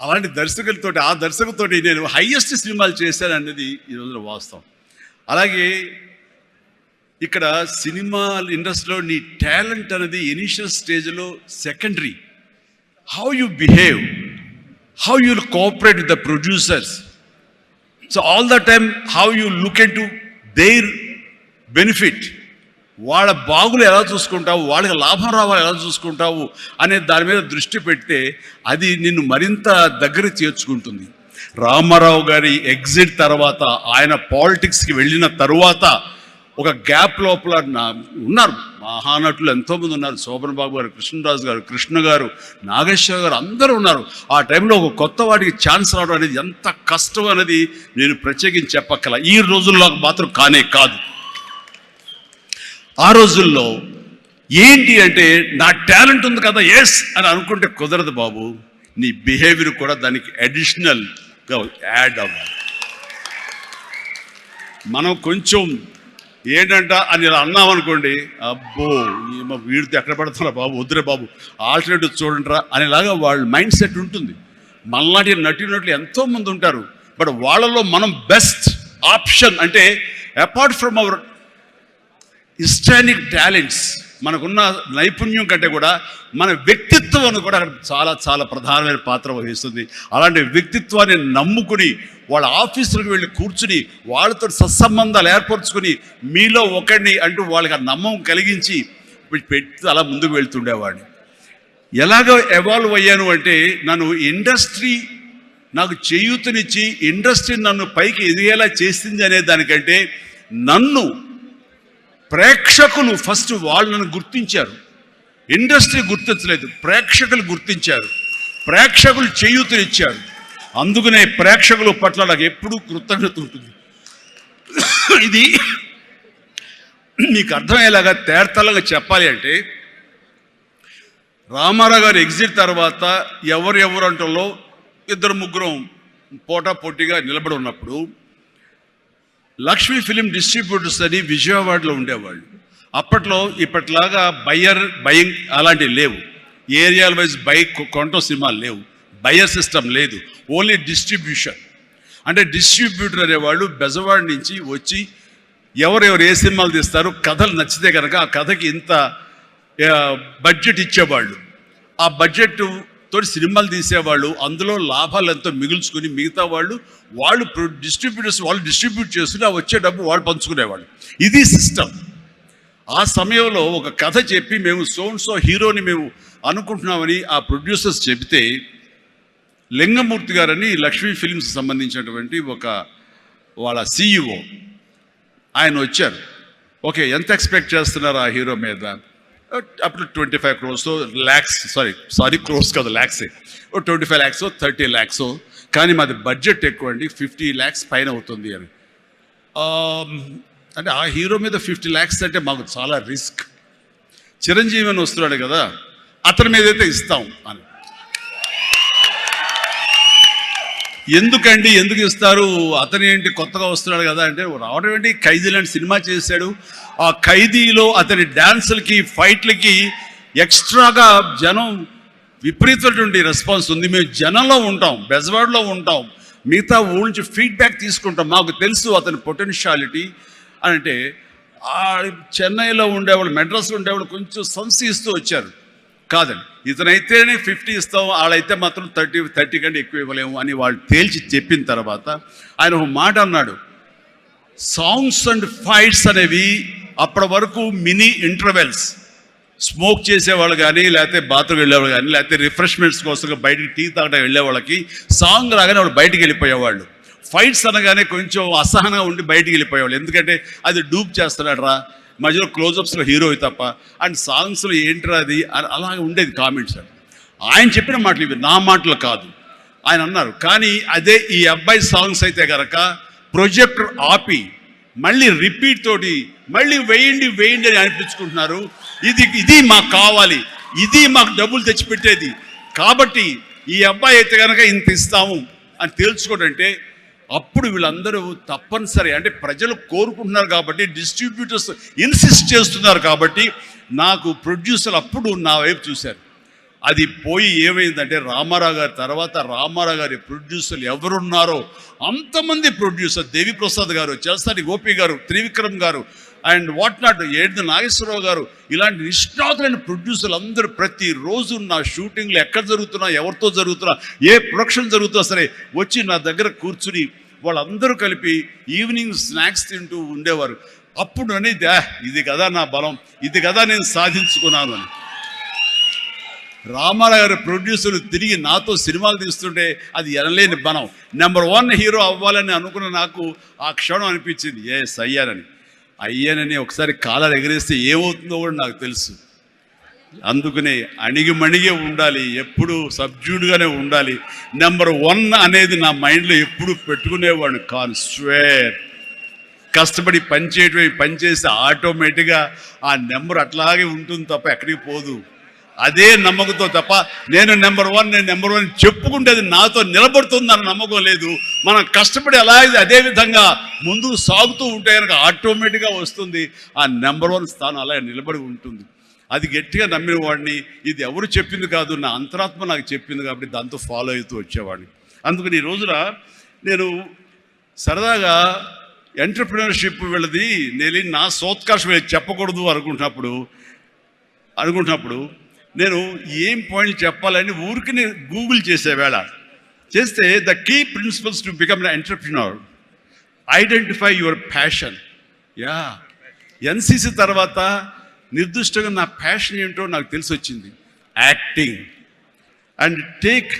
అలాంటి దర్శకులతోటి, ఆ దర్శకులతోటి నేను హైయెస్ట్ సినిమాలు చేశాను అనేది ఈ రోజున వాస్తవం. అలాగే ఇక్కడ సినిమా ఇండస్ట్రీలో నీ టాలెంట్ అనేది ఇనిషియల్ స్టేజ్లో secondary. How you behave, how you cooperate with the producers. So all the time how you look in to their benefit. వాళ్ళ బాగులు ఎలా చూసుకుంటావు, వాళ్ళకి లాభం రావాలి ఎలా చూసుకుంటావు అనే దాని మీద దృష్టి పెడితే అది నిన్ను మరింత దగ్గర చేర్చుకుంటుంది. రామారావు గారి ఎగ్జిట్ తర్వాత, ఆయన పాలిటిక్స్కి వెళ్ళిన తరువాత ఒక గ్యాప్ లోపల ఉన్నారు మహానటులు ఎంతోమంది ఉన్నారు. శోభన్ బాబు గారు, కృష్ణరాజు గారు, కృష్ణ గారు, నాగేశ్వర గారు, అందరూ ఉన్నారు. ఆ టైంలో ఒక కొత్త వాడికి ఛాన్స్ రావడం అనేది ఎంత కష్టం అనేది నేను ప్రత్యేకించి చెప్పక్కల. ఈ రోజుల్లో మాత్రం కానే కాదు. ఆ రోజుల్లో ఏంటి అంటే, నా టాలెంట్ ఉంది కదా ఎస్ అని అనుకుంటే కుదరదు బాబు. నీ బిహేవియర్ కూడా దానికి అడిషనల్గా యాడ్ అవ్వాలి. మనం కొంచెం ఏంటంట అని ఇలా అన్నామనుకోండి, అబ్బో వీడితో ఎక్కడ పడుతున్నా బాబు, వద్దురే బాబు, ఆల్టర్నేటివ్ చూడండిరా అనేలాగా వాళ్ళ మైండ్ సెట్ ఉంటుంది. మనలాంటి నటులు ఎంతోమంది ఉంటారు. బట్ వాళ్ళలో మనం బెస్ట్ ఆప్షన్ అంటే అపార్ట్ ఫ్రమ్ అవర్ హిస్టానిక్ టాలెంట్స్, మనకున్న నైపుణ్యం కంటే కూడా మన వ్యక్తిత్వం కూడా అక్కడ చాలా చాలా ప్రధానమైన పాత్ర వహిస్తుంది. అలాంటి వ్యక్తిత్వాన్ని నమ్ముకుని వాళ్ళ ఆఫీసులకు వెళ్ళి కూర్చుని వాళ్ళతో సత్సంబంధాలు ఏర్పరచుకుని మీలో ఒకడిని అంటూ వాళ్ళకి ఆ నమ్మకం కలిగించి పెట్టి అలా ముందుకు వెళ్తుండేవాడిని. ఎలాగ ఎవాల్వ్ అయ్యాను అంటే, నన్ను ఇండస్ట్రీ నాకు చేయూతనిచ్చి ఇండస్ట్రీ నన్ను పైకి ఎదిగేలా చేసింది అనే దానికంటే, నన్ను ప్రేక్షకులు ఫస్ట్ వాళ్ళను గుర్తించారు. ఇండస్ట్రీ గుర్తించలేదు, ప్రేక్షకులు గుర్తించారు, ప్రేక్షకులు చేయూతనిచ్చారు. అందుకనే ప్రేక్షకుల పట్ల నాకు ఎప్పుడూ కృతజ్ఞత ఉంటుంది. ఇది మీకు అర్థమయ్యేలాగా తేర్తలంగా చెప్పాలి అంటే, రామారావు గారు ఎగ్జిట్ తర్వాత ఎవరు అంటలో ఇద్దరు ముగ్గురం పోటాపోటీగా నిలబడి ఉన్నప్పుడు లక్ష్మీ ఫిలిం డిస్ట్రిబ్యూటర్స్ అని విజయవాడలో ఉండేవాళ్ళు. అప్పట్లో ఇప్పట్లాగా బయింగ్ అలాంటివి లేవు, ఏరియాల వైజ్ కొనటం సినిమాలు లేవు, బయర్ సిస్టమ్ లేదు, ఓన్లీ డిస్ట్రిబ్యూషన్. అంటే డిస్ట్రిబ్యూటర్ అనేవాళ్ళు బెజవాడ నుంచి వచ్చి ఎవరెవరు ఏ సినిమాలు తీస్తారు, కథలు నచ్చితే కనుక ఆ కథకి ఇంత బడ్జెట్ ఇచ్చేవాళ్ళు. ఆ బడ్జెట్ తోటి సినిమాలు తీసేవాళ్ళు, అందులో లాభాలు ఎంతో మిగుల్చుకుని మిగతా వాళ్ళు డిస్ట్రిబ్యూటర్స్ వాళ్ళు డిస్ట్రిబ్యూట్ చేసుకుని ఆ వచ్చే డబ్బు వాళ్ళు పంచుకునేవాళ్ళు. ఇది సిస్టమ్. ఆ సమయంలో ఒక కథ చెప్పి మేము సో హీరోని మేము అనుకుంటున్నామని ఆ ప్రొడ్యూసర్స్ చెబితే, లింగమూర్తి గారని లక్ష్మీ ఫిలిమ్స్ సంబంధించినటువంటి వాళ్ళ CEO ఆయన వచ్చారు. ఓకే, ఎంత ఎక్స్పెక్ట్ చేస్తున్నారు ఆ హీరో మీద? అప్పుడు 25 crores lakhs, సారీ క్రోర్స్ కాదు, ల్యాక్సే. 25 lakhs 30 lakhs, కానీ మాది బడ్జెట్ ఎక్కువ అండి, 50 lakhs పైన అవుతుంది అని. అంటే ఆ హీరో మీద 50 lakhs అంటే మాకు చాలా రిస్క్. చిరంజీవి అని వస్తున్నాడు కదా, అతని మీద అయితే ఇస్తాం అని. ఎందుకు ఇస్తారు, అతను ఏంటి కొత్తగా వస్తున్నాడు కదా అంటే, రావడం ఏంటి, ఖైదీ లాంటి సినిమా చేశాడు, ఆ ఖైదీలో అతని డ్యాన్సులకి ఫైట్లకి ఎక్స్ట్రాగా జనం విపరీతమైనటువంటి రెస్పాన్స్ ఉంది. మేము జనంలో ఉంటాం, బెజవాడలో ఉంటాం, మిగతా ఊళ్ళ నుంచి ఫీడ్బ్యాక్ తీసుకుంటాం, మాకు తెలుసు అతని పొటెన్షియాలిటీ అంటే. చెన్నైలో ఉండేవాళ్ళు, మెడ్రాస్లో ఉండేవాళ్ళు కొంచెం సంశయిస్తూ వచ్చారు. కాదండి, ఇతనైతేనే 50 ఇస్తాం, వాళ్ళైతే మాత్రం 30 కంటే ఎక్కువ ఇవ్వలేము అని వాళ్ళు తేల్చి చెప్పిన తర్వాత ఆయన ఒక మాట అన్నాడు, సాంగ్స్ అండ్ ఫైట్స్ అనేవి అప్పటి వరకు మినీ ఇంటర్వెల్స్, స్మోక్ చేసేవాళ్ళు కానీ, లేకపోతే బాత్రూమ్ వెళ్ళేవాళ్ళు కానీ, లేకపోతే రిఫ్రెష్మెంట్స్ కోసం బయటికి టీ తాగడం వెళ్ళే వాళ్ళకి సాంగ్ రాగానే వాళ్ళు బయటికి వెళ్ళిపోయేవాళ్ళు. ఫైట్స్ అనగానే కొంచెం అసహనంగా ఉండి బయటికి వెళ్ళిపోయేవాళ్ళు, ఎందుకంటే అది డూప్ చేస్తున్నాడు రా, మధ్యలో క్లోజప్స్లో హీరో తప్ప, అండ్ సాంగ్స్లో ఏంట్రా అది అలాగే ఉండేది కామెంట్స్. ఆయన చెప్పిన మాటలు ఇవి, నా మాటలు కాదు. ఆయన అన్నారు, కానీ అదే ఈ అబ్బాయి సాంగ్స్ అయితే కనుక ప్రొజెక్టర్ ఆపి మళ్ళీ రిపీట్ తోటి మళ్ళీ వేయండి అని అనిపించుకుంటున్నారు. ఇది మాకు కావాలి, ఇది మాకు డబ్బులు తెచ్చిపెట్టేది, కాబట్టి ఈ అబ్బాయి అయితే కనుక ఇంత ఇస్తాము అని తేల్చుకోవడంటే, అప్పుడు వీళ్ళందరూ తప్పనిసరి, అంటే ప్రజలు కోరుకుంటున్నారు కాబట్టి, డిస్ట్రిబ్యూటర్స్ ఇన్సిస్ట్ చేస్తున్నారు కాబట్టి, నాకు ప్రొడ్యూసర్ అప్పుడు నా వైపు చూశారు. అది పోయి ఏమైందంటే, రామారావు గారి తర్వాత రామారావు గారి ప్రొడ్యూసర్లు ఎవరున్నారో అంతమంది ప్రొడ్యూసర్, దేవిప్రసాద్ గారు, చలసాని గోపి గారు, త్రివిక్రమ్ గారు, అండ్ వాట్ నాట్, ఏడు నాగేశ్వరరావు గారు, ఇలాంటి నిష్ణాతులైన ప్రొడ్యూసర్లు అందరూ ప్రతిరోజు నా షూటింగ్లు ఎక్కడ జరుగుతున్నా, ఎవరితో జరుగుతున్నా, ఏ ప్రొడక్షన్ జరుగుతున్నా సరే వచ్చి నా దగ్గర కూర్చుని వాళ్ళందరూ కలిపి ఈవినింగ్ స్నాక్స్ తింటూ ఉండేవారు. అప్పుడు అనేది ఇది కదా నా బలం, ఇది కదా నేను సాధించుకున్నాను అని. రామారావు గారి ప్రొడ్యూసర్లు తిరిగి నాతో సినిమాలు తీస్తుంటే అది ఎనలేని బలం. నెంబర్ 1 హీరో అవ్వాలని అనుకున్న నాకు ఆ క్షణం అనిపించింది, అయ్యానని ఒకసారి కాలర్ ఎగరేస్తే ఏమవుతుందో కూడా నాకు తెలుసు. అందుకనే అణిగిమణిగే ఉండాలి, ఎప్పుడు సబ్జ్యూడ్గానే ఉండాలి. నెంబర్ 1 అనేది నా మైండ్లో ఎప్పుడు పెట్టుకునేవాడిని కాను. స్వేర్ కష్టపడి పనిచేస్తే ఆటోమేటిక్గా ఆ నెంబర్ అట్లాగే ఉంటుంది తప్ప ఎక్కడికి పోదు. అదే నమ్మకంతో తప్ప నేను నెంబర్ 1 చెప్పుకుంటే అది నాతో నిలబడుతుందన్న నమ్మకం లేదు. మనం కష్టపడి అలాగే అదే విధంగా ముందుకు సాగుతూ ఉంటే కనుక ఆటోమేటిక్గా వస్తుంది. ఆ నెంబర్ 1 స్థానం అలాగే నిలబడి ఉంటుంది. అది గట్టిగా నమ్మిన వాడిని. ఇది ఎవరు చెప్పింది కాదు, నా అంతరాత్మ నాకు చెప్పింది కాబట్టి దాంతో ఫాలో అవుతూ వచ్చేవాడిని. అందుకని ఈ రోజున నేను సరదాగా ఎంటర్ప్రినర్షిప్ వెళ్ళది నేను నా సోత్కర్షం చెప్పకూడదు అనుకుంటున్నప్పుడు నేను ఏం పాయింట్ చెప్పాలని ఊరికి గూగుల్ చేసేవేళ చేస్తే the key principles to become an entrepreneur, identify your passion. NCC తర్వాత నిర్దిష్టంగా నా ప్యాషన్ ఏంటో నాకు తెలిసి వచ్చింది, acting. And take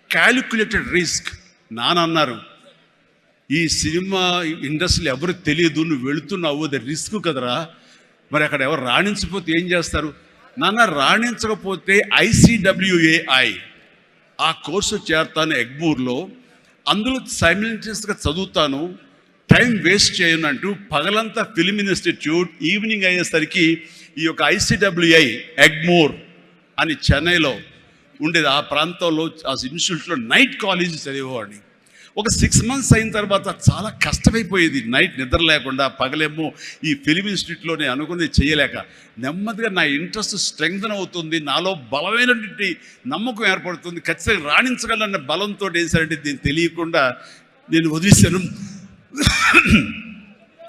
calculated risk. నాన్నన్నారు, ఈ సినిమా ఇండస్ట్రీలో ఎవరు తెలియదు, నువ్వు వెళుతున్నావు, అది రిస్క్ కదరా, మరి అక్కడ ఎవరు రాణించిపోతే ఏం చేస్తారు, నాన్న రాణించకపోతే ICWAI ఆ కోర్సు చేరతాను ఎగ్మూర్లో, అందులో సైమిల్టేనియస్గా చదువుతాను, టైం వేస్ట్ చేయను అంటూ పగలంతా ఫిలిం ఇన్స్టిట్యూట్, ఈవినింగ్ అయ్యేసరికి ఈ యొక్క ICWI ఎగ్మూర్ అని చెన్నైలో ఉండేది. ఆ ప్రాంతంలో ఆ ఇన్స్టిట్యూట్లో నైట్ కాలేజీ చదివేవాడిని. ఒక 6 months అయిన తర్వాత చాలా కష్టమైపోయేది, నైట్ నిద్ర లేకుండా, పగలేమో ఈ ఫిలిం ఇన్స్టిట్యూట్లోనే అనుకుని చేయలేక నెమ్మదిగా నా ఇంట్రెస్ట్ స్ట్రెంగ్తన్ అవుతుంది, నాలో బలమైనటువంటి నమ్మకం ఏర్పడుతుంది, ఖచ్చితంగా రాణించగలన్న బలంతో వేసారంటే దీన్ని తెలియకుండా నేను వదిలేశాను.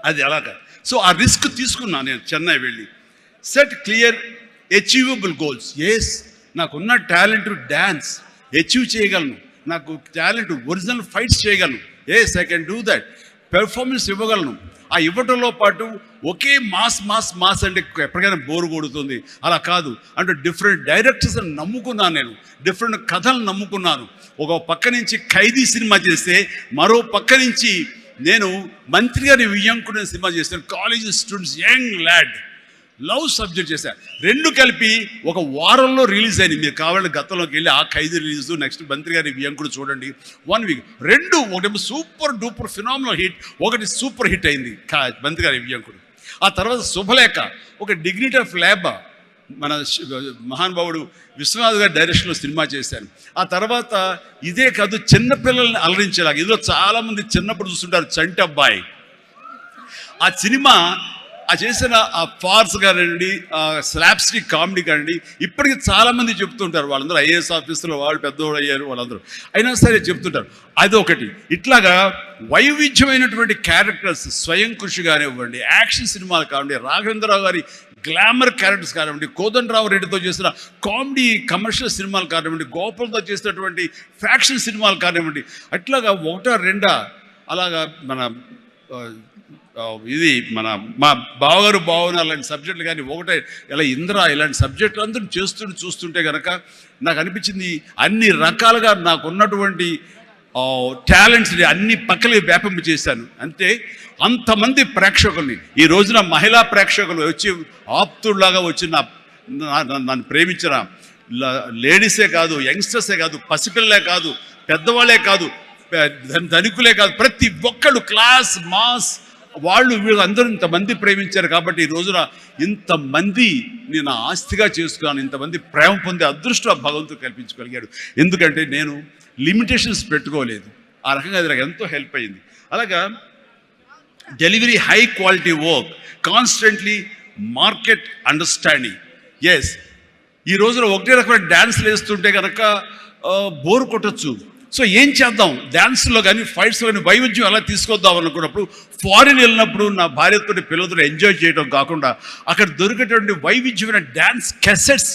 అది అలాగా. సో ఆ రిస్క్ తీసుకున్నాను నేను చెన్నై వెళ్ళి. Set clear achievable goals. Yes, నాకున్న టాలెంట్ డ్యాన్స్ అచీవ్ చేయగలను, నాకు టాలెంట్ ఒరిజినల్ ఫైట్స్ చేయగలను. Yes, I can do that. Performance ఇవ్వగలను. ఆ ఇవ్వటంలో పాటు ఒకే మాస్ మాస్ మాస్ అంటే ఎప్పటికైనా బోరు కొడుతుంది, అలా కాదు. అంటే డిఫరెంట్ డైరెక్టర్స్ నమ్ముకున్నాను నేను, డిఫరెంట్ కథలు నమ్ముకున్నాను. ఒక పక్క నుంచి ఖైదీ సినిమా చేస్తే, మరో పక్క నుంచి నేను మంత్రి గారి వియ్యంకుడు సినిమా చేస్తాను. College students, young lad, love subject చేశాను. రెండు కలిపి ఒక వారంలో రిలీజ్ అయింది. మీరు కావాలంటే గతంలోకి వెళ్ళి ఆ ఖైదీ రిలీజ్, నెక్స్ట్ మంత్రి గారి వియ్యంకుడు చూడండి. 1 week రెండు, ఒకటి సూపర్ డూపర్ ఫినామినల్ హిట్, ఒకటి సూపర్ హిట్ అయింది మంత్రి గారి వియ్యంకుడు. ఆ తర్వాత శుభలేఖ, ఒక డిగ్నిటీ ఆఫ్ ల్యాబ్, మన మహానుభావుడు విశ్వనాథ్ గారి డైరెక్షన్లో సినిమా చేశాను. ఆ తర్వాత ఇదే కాదు, చిన్నపిల్లల్ని అలరించేలాగా, ఇందులో చాలామంది చిన్నప్పుడు చూస్తుంటారు చంటి అబ్బాయి. ఆ సినిమా ఆ చేసిన ఆ ఫార్స్ కానివ్వండి, స్లాప్స్టిక్ కామెడీ కానివ్వండి, ఇప్పటికీ చాలామంది చెప్తుంటారు. వాళ్ళందరూ IAS ఆఫీసులో వాళ్ళు పెద్దవాళ్ళు అయ్యారు, వాళ్ళందరూ అయినా సరే చెప్తుంటారు. అదొకటి. ఇట్లాగా వైవిధ్యమైనటువంటి క్యారెక్టర్స్, స్వయం కృషి కానివ్వండి, యాక్షన్ సినిమాలు కానివ్వండి, రాఘవేంద్రరావు గారి గ్లామర్ క్యారెక్టర్స్ కానివ్వండి, కోదండరావు రెడ్డితో చేసిన కామెడీ కమర్షియల్ సినిమాలు కానివ్వండి, గోపాల్తో చేసినటువంటి ఫ్యాక్షన్ సినిమాలు కానివ్వండి, అట్లాగా ఒకటా రెండా అలాగా మన ఇది మా బావగారు భావన అలాంటి సబ్జెక్టులు కానీ, ఒకటే ఇలా ఇంద్ర ఇలాంటి సబ్జెక్టులు అందరూ చూస్తుంటే కనుక నాకు అనిపించింది, అన్ని రకాలుగా నాకు ఉన్నటువంటి టాలెంట్స్ని అన్ని పక్కలే వ్యాపింప చేశాను. అంటే అంతమంది ప్రేక్షకుల్ని ఈ రోజున మహిళా ప్రేక్షకులు వచ్చి ఆప్తుల్లాగా వచ్చి నన్ను ప్రేమించిన లేడీసే కాదు, యంగ్స్టర్సే కాదు, పసిపిల్లలే కాదు, పెద్దవాళ్ళే కాదు, ధనికులే కాదు, ప్రతి ఒక్కళ్ళు క్లాస్ మాస్ వాళ్ళు వీళ్ళు అందరూ ఇంతమంది ప్రేమించారు. కాబట్టి ఈ రోజున ఇంతమంది నేను ఆస్తిగా చేసుకున్నాను, ఇంతమంది ప్రేమ పొందే అదృష్టం భగవంతుడు కల్పించగలిగాడు. ఎందుకంటే నేను లిమిటేషన్స్ పెట్టుకోలేదు. ఆ రకంగా అది నాకు ఎంతో హెల్ప్ అయింది. అలాగా delivery, high quality work, constantly market understanding. Yes, ఈ రోజున ఒకటే రకమైన డ్యాన్స్లు వేస్తుంటే కనుక బోర్ కొట్టచ్చు. సో ఏం చేద్దాం, డ్యాన్స్లో కానీ ఫైట్స్లో కానీ వైవిధ్యం ఎలా తీసుకొద్దాం అనుకున్నప్పుడు, ఫారిన్ వెళ్ళినప్పుడు నా భార్యతో పిల్లలతో ఎంజాయ్ చేయడం కాకుండా అక్కడ దొరికేటువంటి వైవిధ్యమైన డ్యాన్స్ క్యాసెట్స్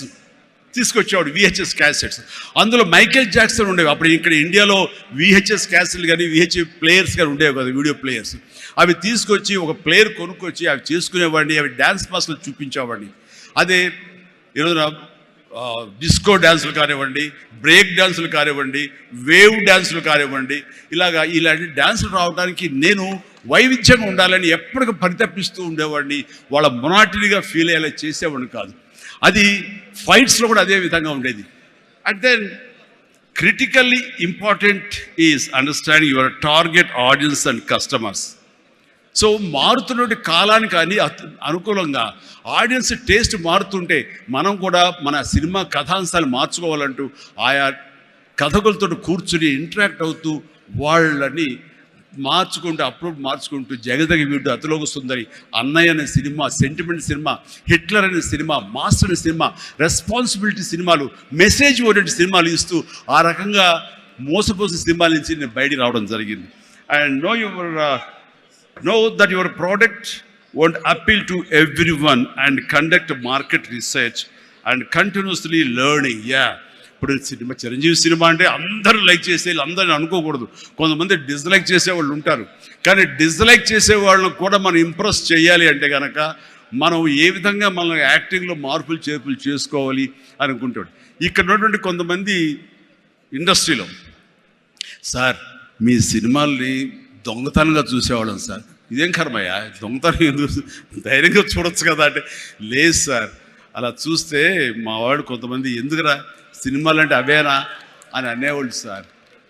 తీసుకొచ్చేవాడు, VHS క్యాసెట్స్. అందులో మైకేల్ జాక్సన్ ఉండేవి. అప్పుడు ఇక్కడ ఇండియాలో VHS క్యాసెట్లు కానీ VHS ప్లేయర్స్ కానీ ఉండేవి కదా, వీడియో ప్లేయర్స్. అవి తీసుకొచ్చి ఒక ప్లేయర్ కొనుక్కొచ్చి అవి చేసుకునేవాడిని, అవి డ్యాన్స్ మాస్లో చూపించేవాడిని. అదే ఈరోజున డిస్కో డ్యాన్సులు కానివ్వండి, బ్రేక్ డ్యాన్సులు కానివ్వండి, వేవ్ డ్యాన్సులు కానివ్వండి, ఇలాంటి డ్యాన్సులు రావడానికి నేను వైవిధ్యంగా ఉండాలని ఎప్పటికీ పరితపిస్తూ ఉండేవాడిని. వాళ్ళ మొనాటినీగా ఫీల్ అయ్యేలా చేసేవాడిని కాదు. అది ఫైట్స్లో కూడా అదే విధంగా ఉండేది. And then critically important is understanding your target audience and customers. So మారుతున్నటువంటి కాలానికి అనుకూలంగా ఆడియన్స్ టేస్ట్ మారుతుంటే మనం కూడా మన సినిమా కథాంశాలు మార్చుకోవాలంటూ ఆయా కథకులతో కూర్చుని ఇంటరాక్ట్ అవుతూ వాళ్ళని మార్చుకుంటూ అప్లోడ్ మార్చుకుంటూ జగదగ వీడు, అతిలోక సుందరి, అన్నయ్య అనే సినిమా, సెంటిమెంట్ సినిమా, హిట్లర్ అనే సినిమా, మాస్టర్ అనే సినిమా, రెస్పాన్సిబిలిటీ సినిమాలు, మెసేజ్ ఓరియంటెడ్ సినిమాలు ఇస్తూ ఆ రకంగా మోసపోసిన సినిమాల నుంచి నేను బయటికి రావడం జరిగింది. And know that your product won't appeal to everyone and conduct market research and continuously learning. ఇప్పుడు సినిమా, చిరంజీవి సినిమా అంటే అందరూ లైక్ చేసే అందరిని అనుకోకూడదు. కొంతమంది డిస్లైక్ చేసేవాళ్ళు ఉంటారు. కానీ డిస్లైక్ చేసేవాళ్ళని కూడా మనం ఇంప్రెస్ చేయాలి అంటే కనుక మనం ఏ విధంగా మనం యాక్టింగ్లో మార్పులు చేర్పులు చేసుకోవాలి అనుకుంటాడు. ఇక్కడ ఉన్నటువంటి కొంతమంది ఇండస్ట్రీలో, సార్ మీ సినిమాల్ని దొంగతనంగా చూసేవాళ్ళం సార్. ఇదేం కర్మయ్యా, దొంగతనం ధైర్యంగా చూడొచ్చు కదా అంటే, లేదు సార్ అలా చూస్తే మా వాడు కొంతమంది ఎందుకురా సినిమాలు అంటే అవేనా అని అనేవాళ్ళు సార్.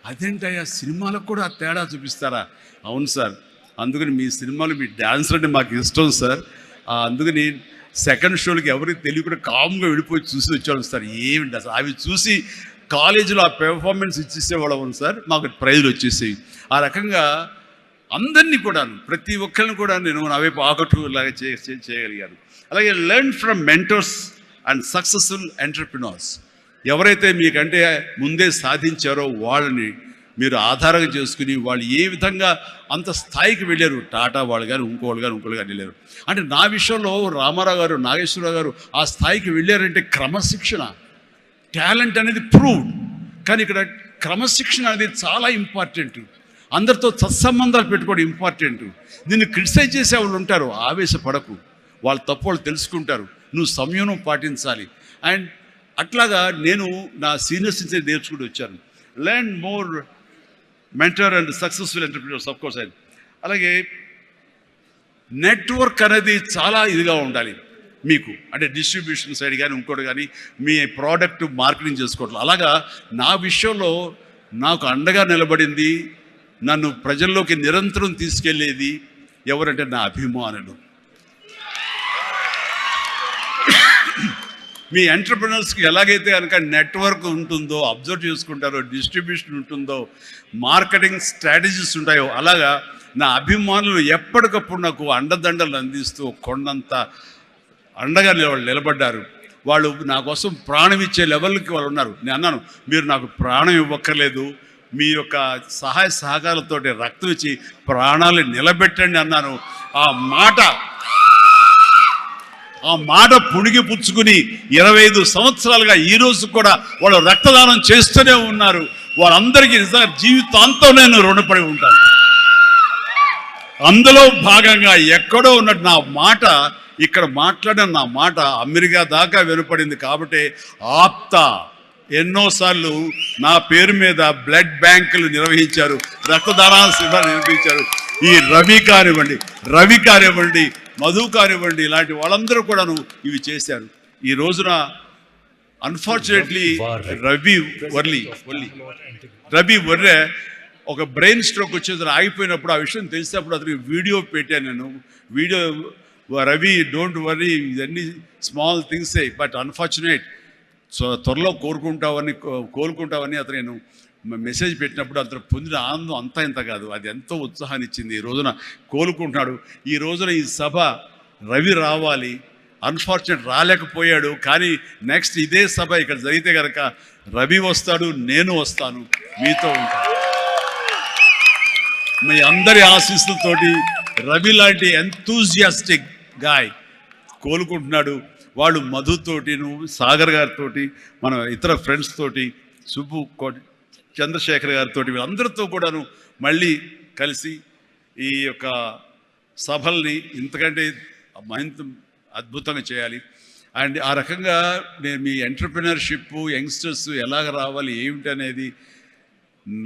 అదేంటయ్యా సినిమాలకు కూడా ఆ తేడా చూపిస్తారా? అవును సార్, అందుకని మీ సినిమాలు మీ డ్యాన్స్ అంటే మాకు ఇష్టం సార్. అందుకని సెకండ్ షోలకి ఎవరికి తెలియకుండా కామ్గా విడిపోయి చూసి వచ్చేవాళ్ళం సార్. ఏమిటి అసలు అవి చూసి కాలేజీలో ఆ పెర్ఫార్మెన్స్ ఇచ్చేసేవాళ్ళం సార్, మాకు ప్రైజులు వచ్చేసేవి. ఆ రకంగా అందరినీ కూడా ప్రతి ఒక్కరిని కూడా నేను నా వైపు ఆకట్టులాగా చేయగలిగాను. అలాగే learn from mentors and successful entrepreneurs. ఎవరైతే మీకంటే ముందే సాధించారో వాళ్ళని మీరు ఆధారంగా చేసుకుని వాళ్ళు ఏ విధంగా అంత స్థాయికి వెళ్ళారు, టాటా వాళ్ళు కానీ ఇంకోళ్ళు కానీ వెళ్ళారు. అంటే నా విషయంలో రామారావు గారు, నాగేశ్వరరావు గారు ఆ స్థాయికి వెళ్ళారంటే క్రమశిక్షణ, టాలెంట్ అనేది ప్రూవ్డ్. కానీ ఇక్కడ క్రమశిక్షణ అనేది చాలా ఇంపార్టెంట్. అందరితో సత్సంబంధాలు పెట్టుకోవడం ఇంపార్టెంట్. నిన్ను క్రిటిసైజ్ చేసే వాళ్ళు ఉంటారు, ఆవేశపడకు, వాళ్ళ తప్పు వాళ్ళు తెలుసుకుంటారు, నువ్వు సంయమనం పాటించాలి. అండ్ అట్లాగా నేను నా సీనియర్స్ నుంచి నేర్చుకుంటూ వచ్చాను. Learn more mentor and successful entrepreneurs of course. అలాగే నెట్వర్క్ అనేది చాలా ఇదిగా ఉండాలి మీకు, అంటే డిస్ట్రిబ్యూషన్ సైడ్ కానీ ఇంకోటి కానీ మీ ప్రోడక్ట్ మార్కెటింగ్ చేసుకోవట్లేదు. అలాగా నా విషయంలో నాకు అండగా నిలబడింది, నన్ను ప్రజల్లోకి నిరంతరం తీసుకెళ్ళేది ఎవరంటే నా అభిమానులు. మీ ఎంటర్ప్రినర్స్కి ఎలాగైతే కనుక నెట్వర్క్ ఉంటుందో, అబ్జర్వ్ చేసుకుంటారో, డిస్ట్రిబ్యూషన్ ఉంటుందో, మార్కెటింగ్ స్ట్రాటజీస్ ఉంటాయో, అలాగా నా అభిమానులు ఎప్పటికప్పుడు నాకు అండదండలు అందిస్తూ కొండంత అండగా నిలబడ్డారు. వాళ్ళు నా కోసం ప్రాణం ఇచ్చే లెవెల్కి వాళ్ళు ఉన్నారు. నేను అన్నాను, మీరు నాకు ప్రాణం ఇవ్వక్కర్లేదు, మీ యొక్క సహాయ సహకారాలతో రక్తం ఇచ్చి ప్రాణాలు నిలబెట్టండి అన్నాను. ఆ మాట పుణిగి పుచ్చుకుని 25 సంవత్సరాలుగా ఈ రోజు కూడా వాళ్ళు రక్తదానం చేస్తూనే ఉన్నారు. వాళ్ళందరికీ నిజంగా జీవితాంతం నేను రుణపడి ఉంటాను. అందులో భాగంగా ఎక్కడో ఉన్నట్టు నా మాట, ఇక్కడ మాట్లాడిన నా మాట అమెరికా దాకా వినపడింది. కాబట్టి ఆప్త ఎన్నోసార్లు నా పేరు మీద బ్లడ్ బ్యాంకులు నిర్వహించారు, రక్తదాన శిబిరాలు నిర్వహించారు. ఈ రవి కానివ్వండి, మధు కానివ్వండి, ఇలాంటి వాళ్ళందరూ కూడాను ఇవి చేశారు. ఈ రోజున అన్ఫార్చునేట్లీ రవి వర్రే ఒక బ్రెయిన్ స్ట్రోక్ వచ్చేది ఆగిపోయినప్పుడు, ఆ విషయం తెలిసినప్పుడు అతనికి వీడియో పెట్టాను నేను. వీడియో, రవి డోంట్ వర్రీ, ఇవన్నీ స్మాల్ థింగ్సే, బట్ అన్ఫార్చునేట్, సో త్వరలో కోలుకుంటావని అతను నేను మెసేజ్ పెట్టినప్పుడు అతను పొందిన ఆనందం అంతా ఇంత కాదు, అది ఎంతో ఉత్సాహాన్ని ఇచ్చింది. ఈ రోజున కోలుకుంటున్నాడు. ఈ రోజున ఈ సభ రవి రావాలి, అన్ఫార్చునేట్ రాలేకపోయాడు. కానీ నెక్స్ట్ ఇదే సభ ఇక్కడ జరిగితే కనుక రవి వస్తాడు, నేను వస్తాను, మీతో ఉంటాను. మీ అందరి ఆశీస్సులతోటి రవి లాంటి ఎంతూజియాస్టిక్ గాయ్ కోలుకుంటున్నాడు. వాళ్ళు మధుతోటి, సాగర్ గారితో, మన ఇతర ఫ్రెండ్స్ తోటి, సుబ్బు చంద్రశేఖర్ గారితో, వీళ్ళందరితో కూడాను మళ్ళీ కలిసి ఈ యొక్క సభల్ని ఇంతకంటే మరింత అద్భుతంగా చేయాలి. అండ్ ఆ రకంగా నేను మీ ఎంటర్ప్రినర్షిప్, యంగ్స్టర్స్ ఎలాగ రావాలి ఏమిటి అనేది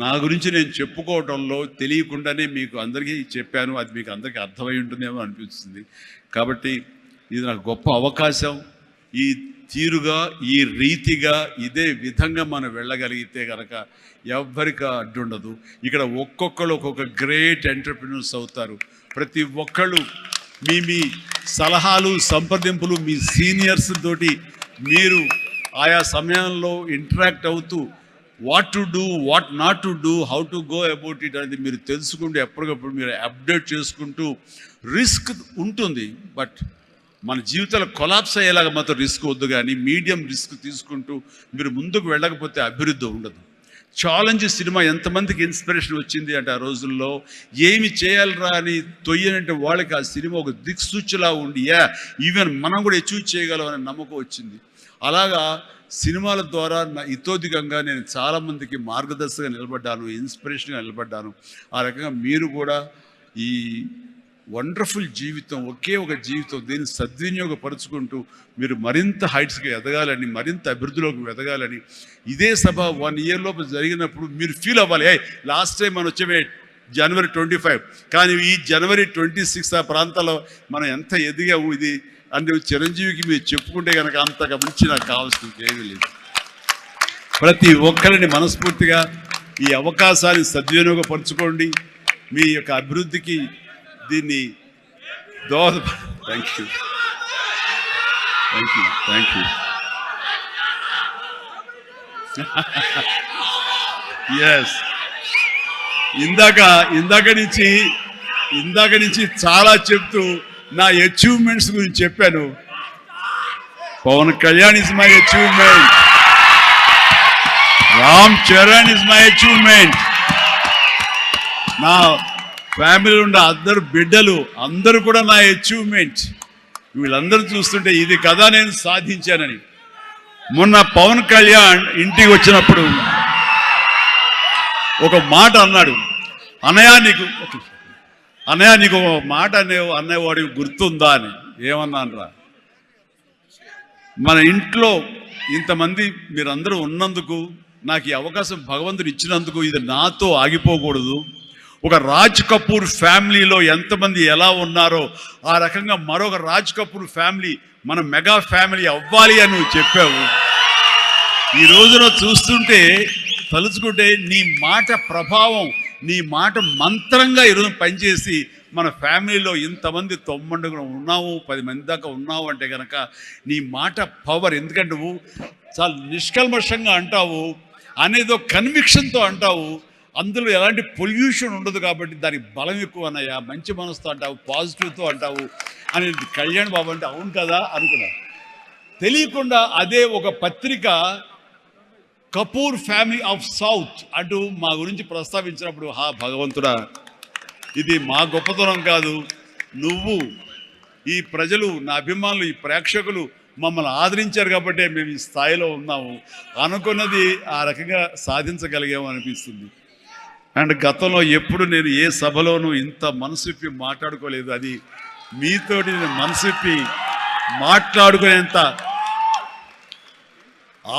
నా గురించి నేను చెప్పుకోవడంలో తెలియకుండానే మీకు అందరికీ చెప్పాను. అది మీకు అందరికీ అర్థమై ఉంటుందేమో అనిపిస్తుంది. కాబట్టి ఇది నాకు గొప్ప అవకాశం. ఈ తీరుగా, ఈ రీతిగా, ఇదే విధంగా మనం వెళ్ళగలిగితే కనుక ఎవ్వరికి అడ్డుండదు. ఇక్కడ ఒక్కొక్కరు ఒక్కొక్క గ్రేట్ ఎంటర్ప్రినర్స్ అవుతారు. ప్రతి ఒక్కళ్ళు మీ సలహాలు, సంప్రదింపులు, మీ సీనియర్స్ తోటి మీరు ఆయా సమయంలో ఇంటరాక్ట్ అవుతూ what to do, what not to do, how to go about it అనేది మీరు తెలుసుకుంటూ ఎప్పటికప్పుడు మీరు అప్డేట్ చేసుకుంటూ, రిస్క్ ఉంటుంది, బట్ మన జీవితాలు కొలాప్స్ అయ్యేలాగా మాత్రం రిస్క్ వద్దు. కానీ మీడియం రిస్క్ తీసుకుంటూ మీరు ముందుకు వెళ్ళకపోతే అభివృద్ధి ఉండదు. ఛాలెంజ్ సినిమా ఎంతమందికి ఇన్స్పిరేషన్ వచ్చింది అంటే, ఆ రోజుల్లో ఏమి చేయాలరా అని తొయ్యనంటే వాళ్ళకి ఆ సినిమా ఒక దిక్సూచిలా ఉండి, ఈవెన్ మనం కూడా అచీవ్ చేయగలం అనే నమ్మకం వచ్చింది. అలాగా సినిమాల ద్వారా ఇతోధికంగా నేను చాలామందికి మార్గదర్శకంగా నిలబడ్డాను, ఇన్స్పిరేషన్గా నిలబడ్డాను. ఆ రకంగా మీరు కూడా ఈ వండర్ఫుల్ జీవితం, ఒకే ఒక జీవితం, దీన్ని సద్వినియోగపరుచుకుంటూ మీరు మరింత హైట్స్కి ఎదగాలని, మరింత అభివృద్ధిలోకి ఎదగాలని, ఇదే సభ 1 year లోపు జరిగినప్పుడు మీరు ఫీల్ అవ్వాలి, లాస్ట్ టైం మనం వచ్చే January 25, కానీ ఈ January 26 ఆ ప్రాంతాల్లో మనం ఎంత ఎదిగాము, ఇది అని చిరంజీవికి మీరు చెప్పుకుంటే కనుక అంతగా మించి నాకు కావాల్సింది ఏమీ లేదు. ప్రతి ఒక్కరిని మనస్ఫూర్తిగా ఈ అవకాశాన్ని సద్వినియోగపరచుకోండి. మీ యొక్క అభివృద్ధికి దీన్ని దోహద. Thank you, thank you, thank you. Yes, ఇందాక నుంచి చాలా చెప్తూ నా అచీవ్మెంట్స్ గురించి చెప్పాను. Pawan Kalyan is my achievement, Ram Charan is my achievement, నా ఫ్యామిలీలో ఉన్న అందరు బిడ్డలు అందరూ కూడా నా అచీవ్మెంట్. వీళ్ళందరూ చూస్తుంటే ఇది కదా నేను సాధించానని. మొన్న పవన్ కళ్యాణ్ ఇంటికి వచ్చినప్పుడు ఒక మాట అన్నాడు, అన్నయ్య నీకు ఒక మాట అనేవాడికి గుర్తుందా అని. ఏమన్నానరా, మన ఇంట్లో ఇంతమంది మీరందరూ ఉన్నందుకు, నాకు ఈ అవకాశం భగవంతుడు ఇచ్చినందుకు ఇది నాతో ఆగిపోకూడదు. ఒక రాజ్ కపూర్ ఫ్యామిలీలో ఎంతమంది ఎలా ఉన్నారో ఆ రకంగా మరొక రాజ్ కపూర్ ఫ్యామిలీ మన మెగా ఫ్యామిలీ అవ్వాలి అని నువ్వు చెప్పావు. ఈ రోజున చూస్తుంటే తలుచుకుంటే నీ మాట ప్రభావం, నీ మాట మంత్రంగా ఈరోజు పనిచేసి మన ఫ్యామిలీలో ఇంతమంది 90 ఉన్నావు, 10 మంది దాకా ఉన్నావు అంటే కనుక నీ మాట పవర్. ఎందుకంటే నువ్వు చాలా నిష్కల్మషంగా అంటావు, అనేదో కన్విక్షన్తో అంటావు, అందులో ఎలాంటి పొల్యూషన్ ఉండదు కాబట్టి దానికి బలం ఎక్కువ అన్నయ్య. మంచి మనసుతో అంటావు, పాజిటివ్తో అంటావు అని కళ్యాణ్ బాబు అంటే అవును కదా అనుకున్నా. తెలియకుండా అదే ఒక పత్రిక కపూర్ ఫ్యామిలీ ఆఫ్ సౌత్ అంటూ మా గురించి ప్రస్తావించినప్పుడు, భగవంతుడా, ఇది మా గొప్పతనం కాదు, నువ్వు ఈ ప్రజలు, నా అభిమానులు, ఈ ప్రేక్షకులు మమ్మల్ని ఆదరించారు కాబట్టి మేము ఈ స్థాయిలో ఉన్నాము. అనుకున్నది ఆ రకంగా సాధించగలిగాము అనిపిస్తుంది. అండ్ గతంలో ఎప్పుడు నేను ఏ సభలోనూ ఇంత మనసిప్పి మాట్లాడుకోలేదు. అది మీతోటి నేను మనసిప్పి మాట్లాడుకునేంత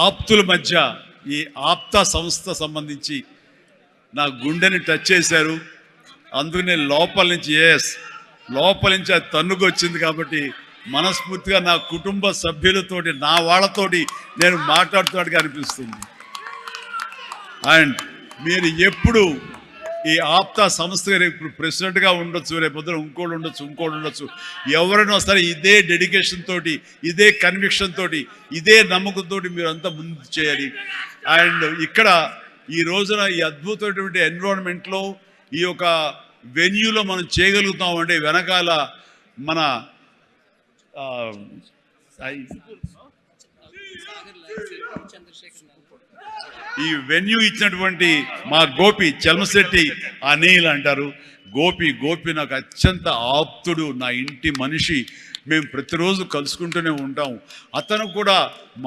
ఆప్తుల మధ్య ఈ ఆప్తా సంస్థ సంబంధించి నా గుండెని టచ్ చేశారు. అందుకనే లోపల నుంచి అది తన్నుకు వచ్చింది కాబట్టి మనస్ఫూర్తిగా నా కుటుంబ సభ్యులతోటి, నా వాళ్ళతోటి నేను మాట్లాడుతున్నట్టుగా అనిపిస్తుంది. అండ్ మీరు ఎప్పుడు ఈ ఆప్తా సంస్థ ఇప్పుడు ప్రెసిడెంట్గా ఉండొచ్చు, రేపొద్దున ఇంకోటి ఉండొచ్చు, ఎవరైనా సరే ఇదే డెడికేషన్ తోటి, ఇదే కన్విక్షన్ తోటి, ఇదే నమ్మకంతో మీరు అంతా ముందు చేయాలి. అండ్ ఇక్కడ ఈ రోజున ఈ అద్భుతమైనటువంటి ఎన్విరాన్మెంట్లో ఈ యొక్క వెన్యూలో మనం చేయగలుగుతామంటే వెనకాల మన ఈ వెన్యూ ఇచ్చినటువంటి మా గోపి చల్మశెట్టి అనిల్ అంటారు. గోపి నాకు అత్యంత ఆప్తుడు, నా ఇంటి మనిషి. మేము ప్రతిరోజు కలుసుకుంటూనే ఉంటాం. అతను కూడా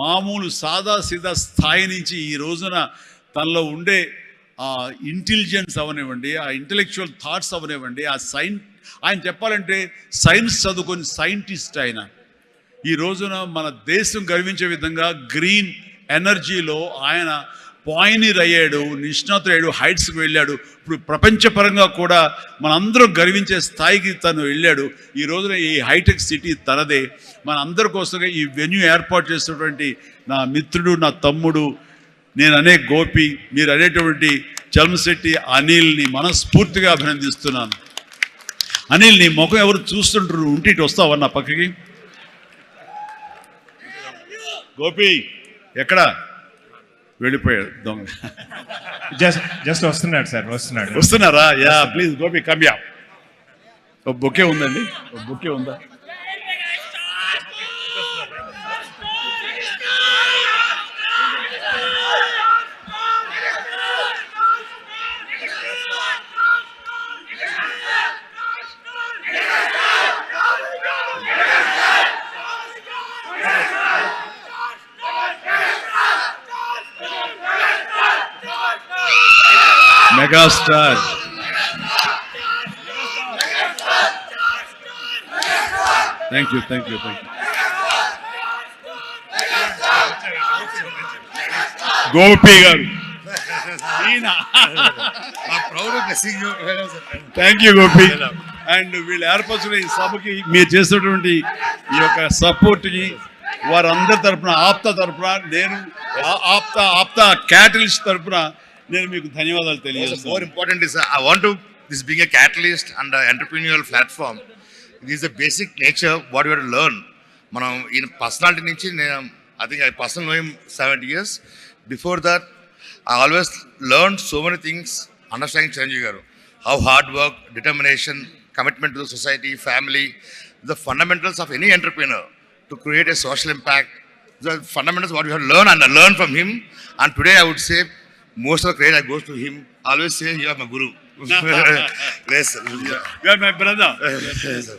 మామూలు సాదాసీదా స్థాయి నుంచి ఈ రోజున తనలో ఉండే ఆ ఇంటెలిజెన్స్ అవనివ్వండి, ఆ ఇంటలెక్చువల్ థాట్స్ అవనివ్వండి, ఆయన చెప్పాలంటే సైన్స్ చదువుకొని సైంటిస్ట్ ఆయన. ఈ రోజున మన దేశం గర్వించే విధంగా గ్రీన్ ఎనర్జీలో ఆయన పాయనీర్ అయ్యాడు, నిష్ణాతుడయ్యాడు, హైట్స్కి వెళ్ళాడు. ఇప్పుడు ప్రపంచపరంగా కూడా మనందరం గర్వించే స్థాయికి తను వెళ్ళాడు. ఈ రోజున ఈ హైటెక్ సిటీ తనదే. మన అందరి కోసంగా ఈ వెన్యూ ఏర్పాటు చేసినటువంటి నా మిత్రుడు, నా తమ్ముడు, నేను అనే గోపి, మీరు అనేటువంటి చల్మశెట్టి అనిల్ని మనస్ఫూర్తిగా అభినందిస్తున్నాను. అనిల్, నీ ముఖం ఎవరు చూస్తుంటారు, ఉంటే ఇటు వస్తావా నా పక్కకి? గోపి ఎక్కడ వెళ్ళిపోయాడు దొంగ? జస్ట్ వస్తున్నాడు సార్, వస్తున్నారా? Yeah please Gopi come yeah. ఒక బొకే ఉందండి, ఒక బొకే ఉందా? Megastar. Thank you. Gopi garu. Thank you, Gopi. And వీళ్ళు ఏర్పరిచిన ఈ సభకి మీరు చేసినటువంటి ఈ యొక్క సపోర్ట్కి వారందరి తరపున ఆప్తా తరపున నేను ఆప్తా క్యాటలిస్ట్ తరపున నేను మీకు ధన్యవాదాలు More తెలియజేస్తాను. important is I want to this being a catalyst and an entrepreneurial platform. This is the basic nature what you have to learn. మనం ఈయన పర్సనాలిటీ నుంచి నేను I think I personally know him 70 years. Before that, I always learned so many things understanding Chiranjeevi garu. How hard work, determination, commitment to the society, family, the fundamentals of any entrepreneur to create a social impact. The fundamentals what you have learned and I learned from him. And today I would say most of the credit goes to him. I always say you are my guru. Yes, sir. You are my brother. Yes, sir.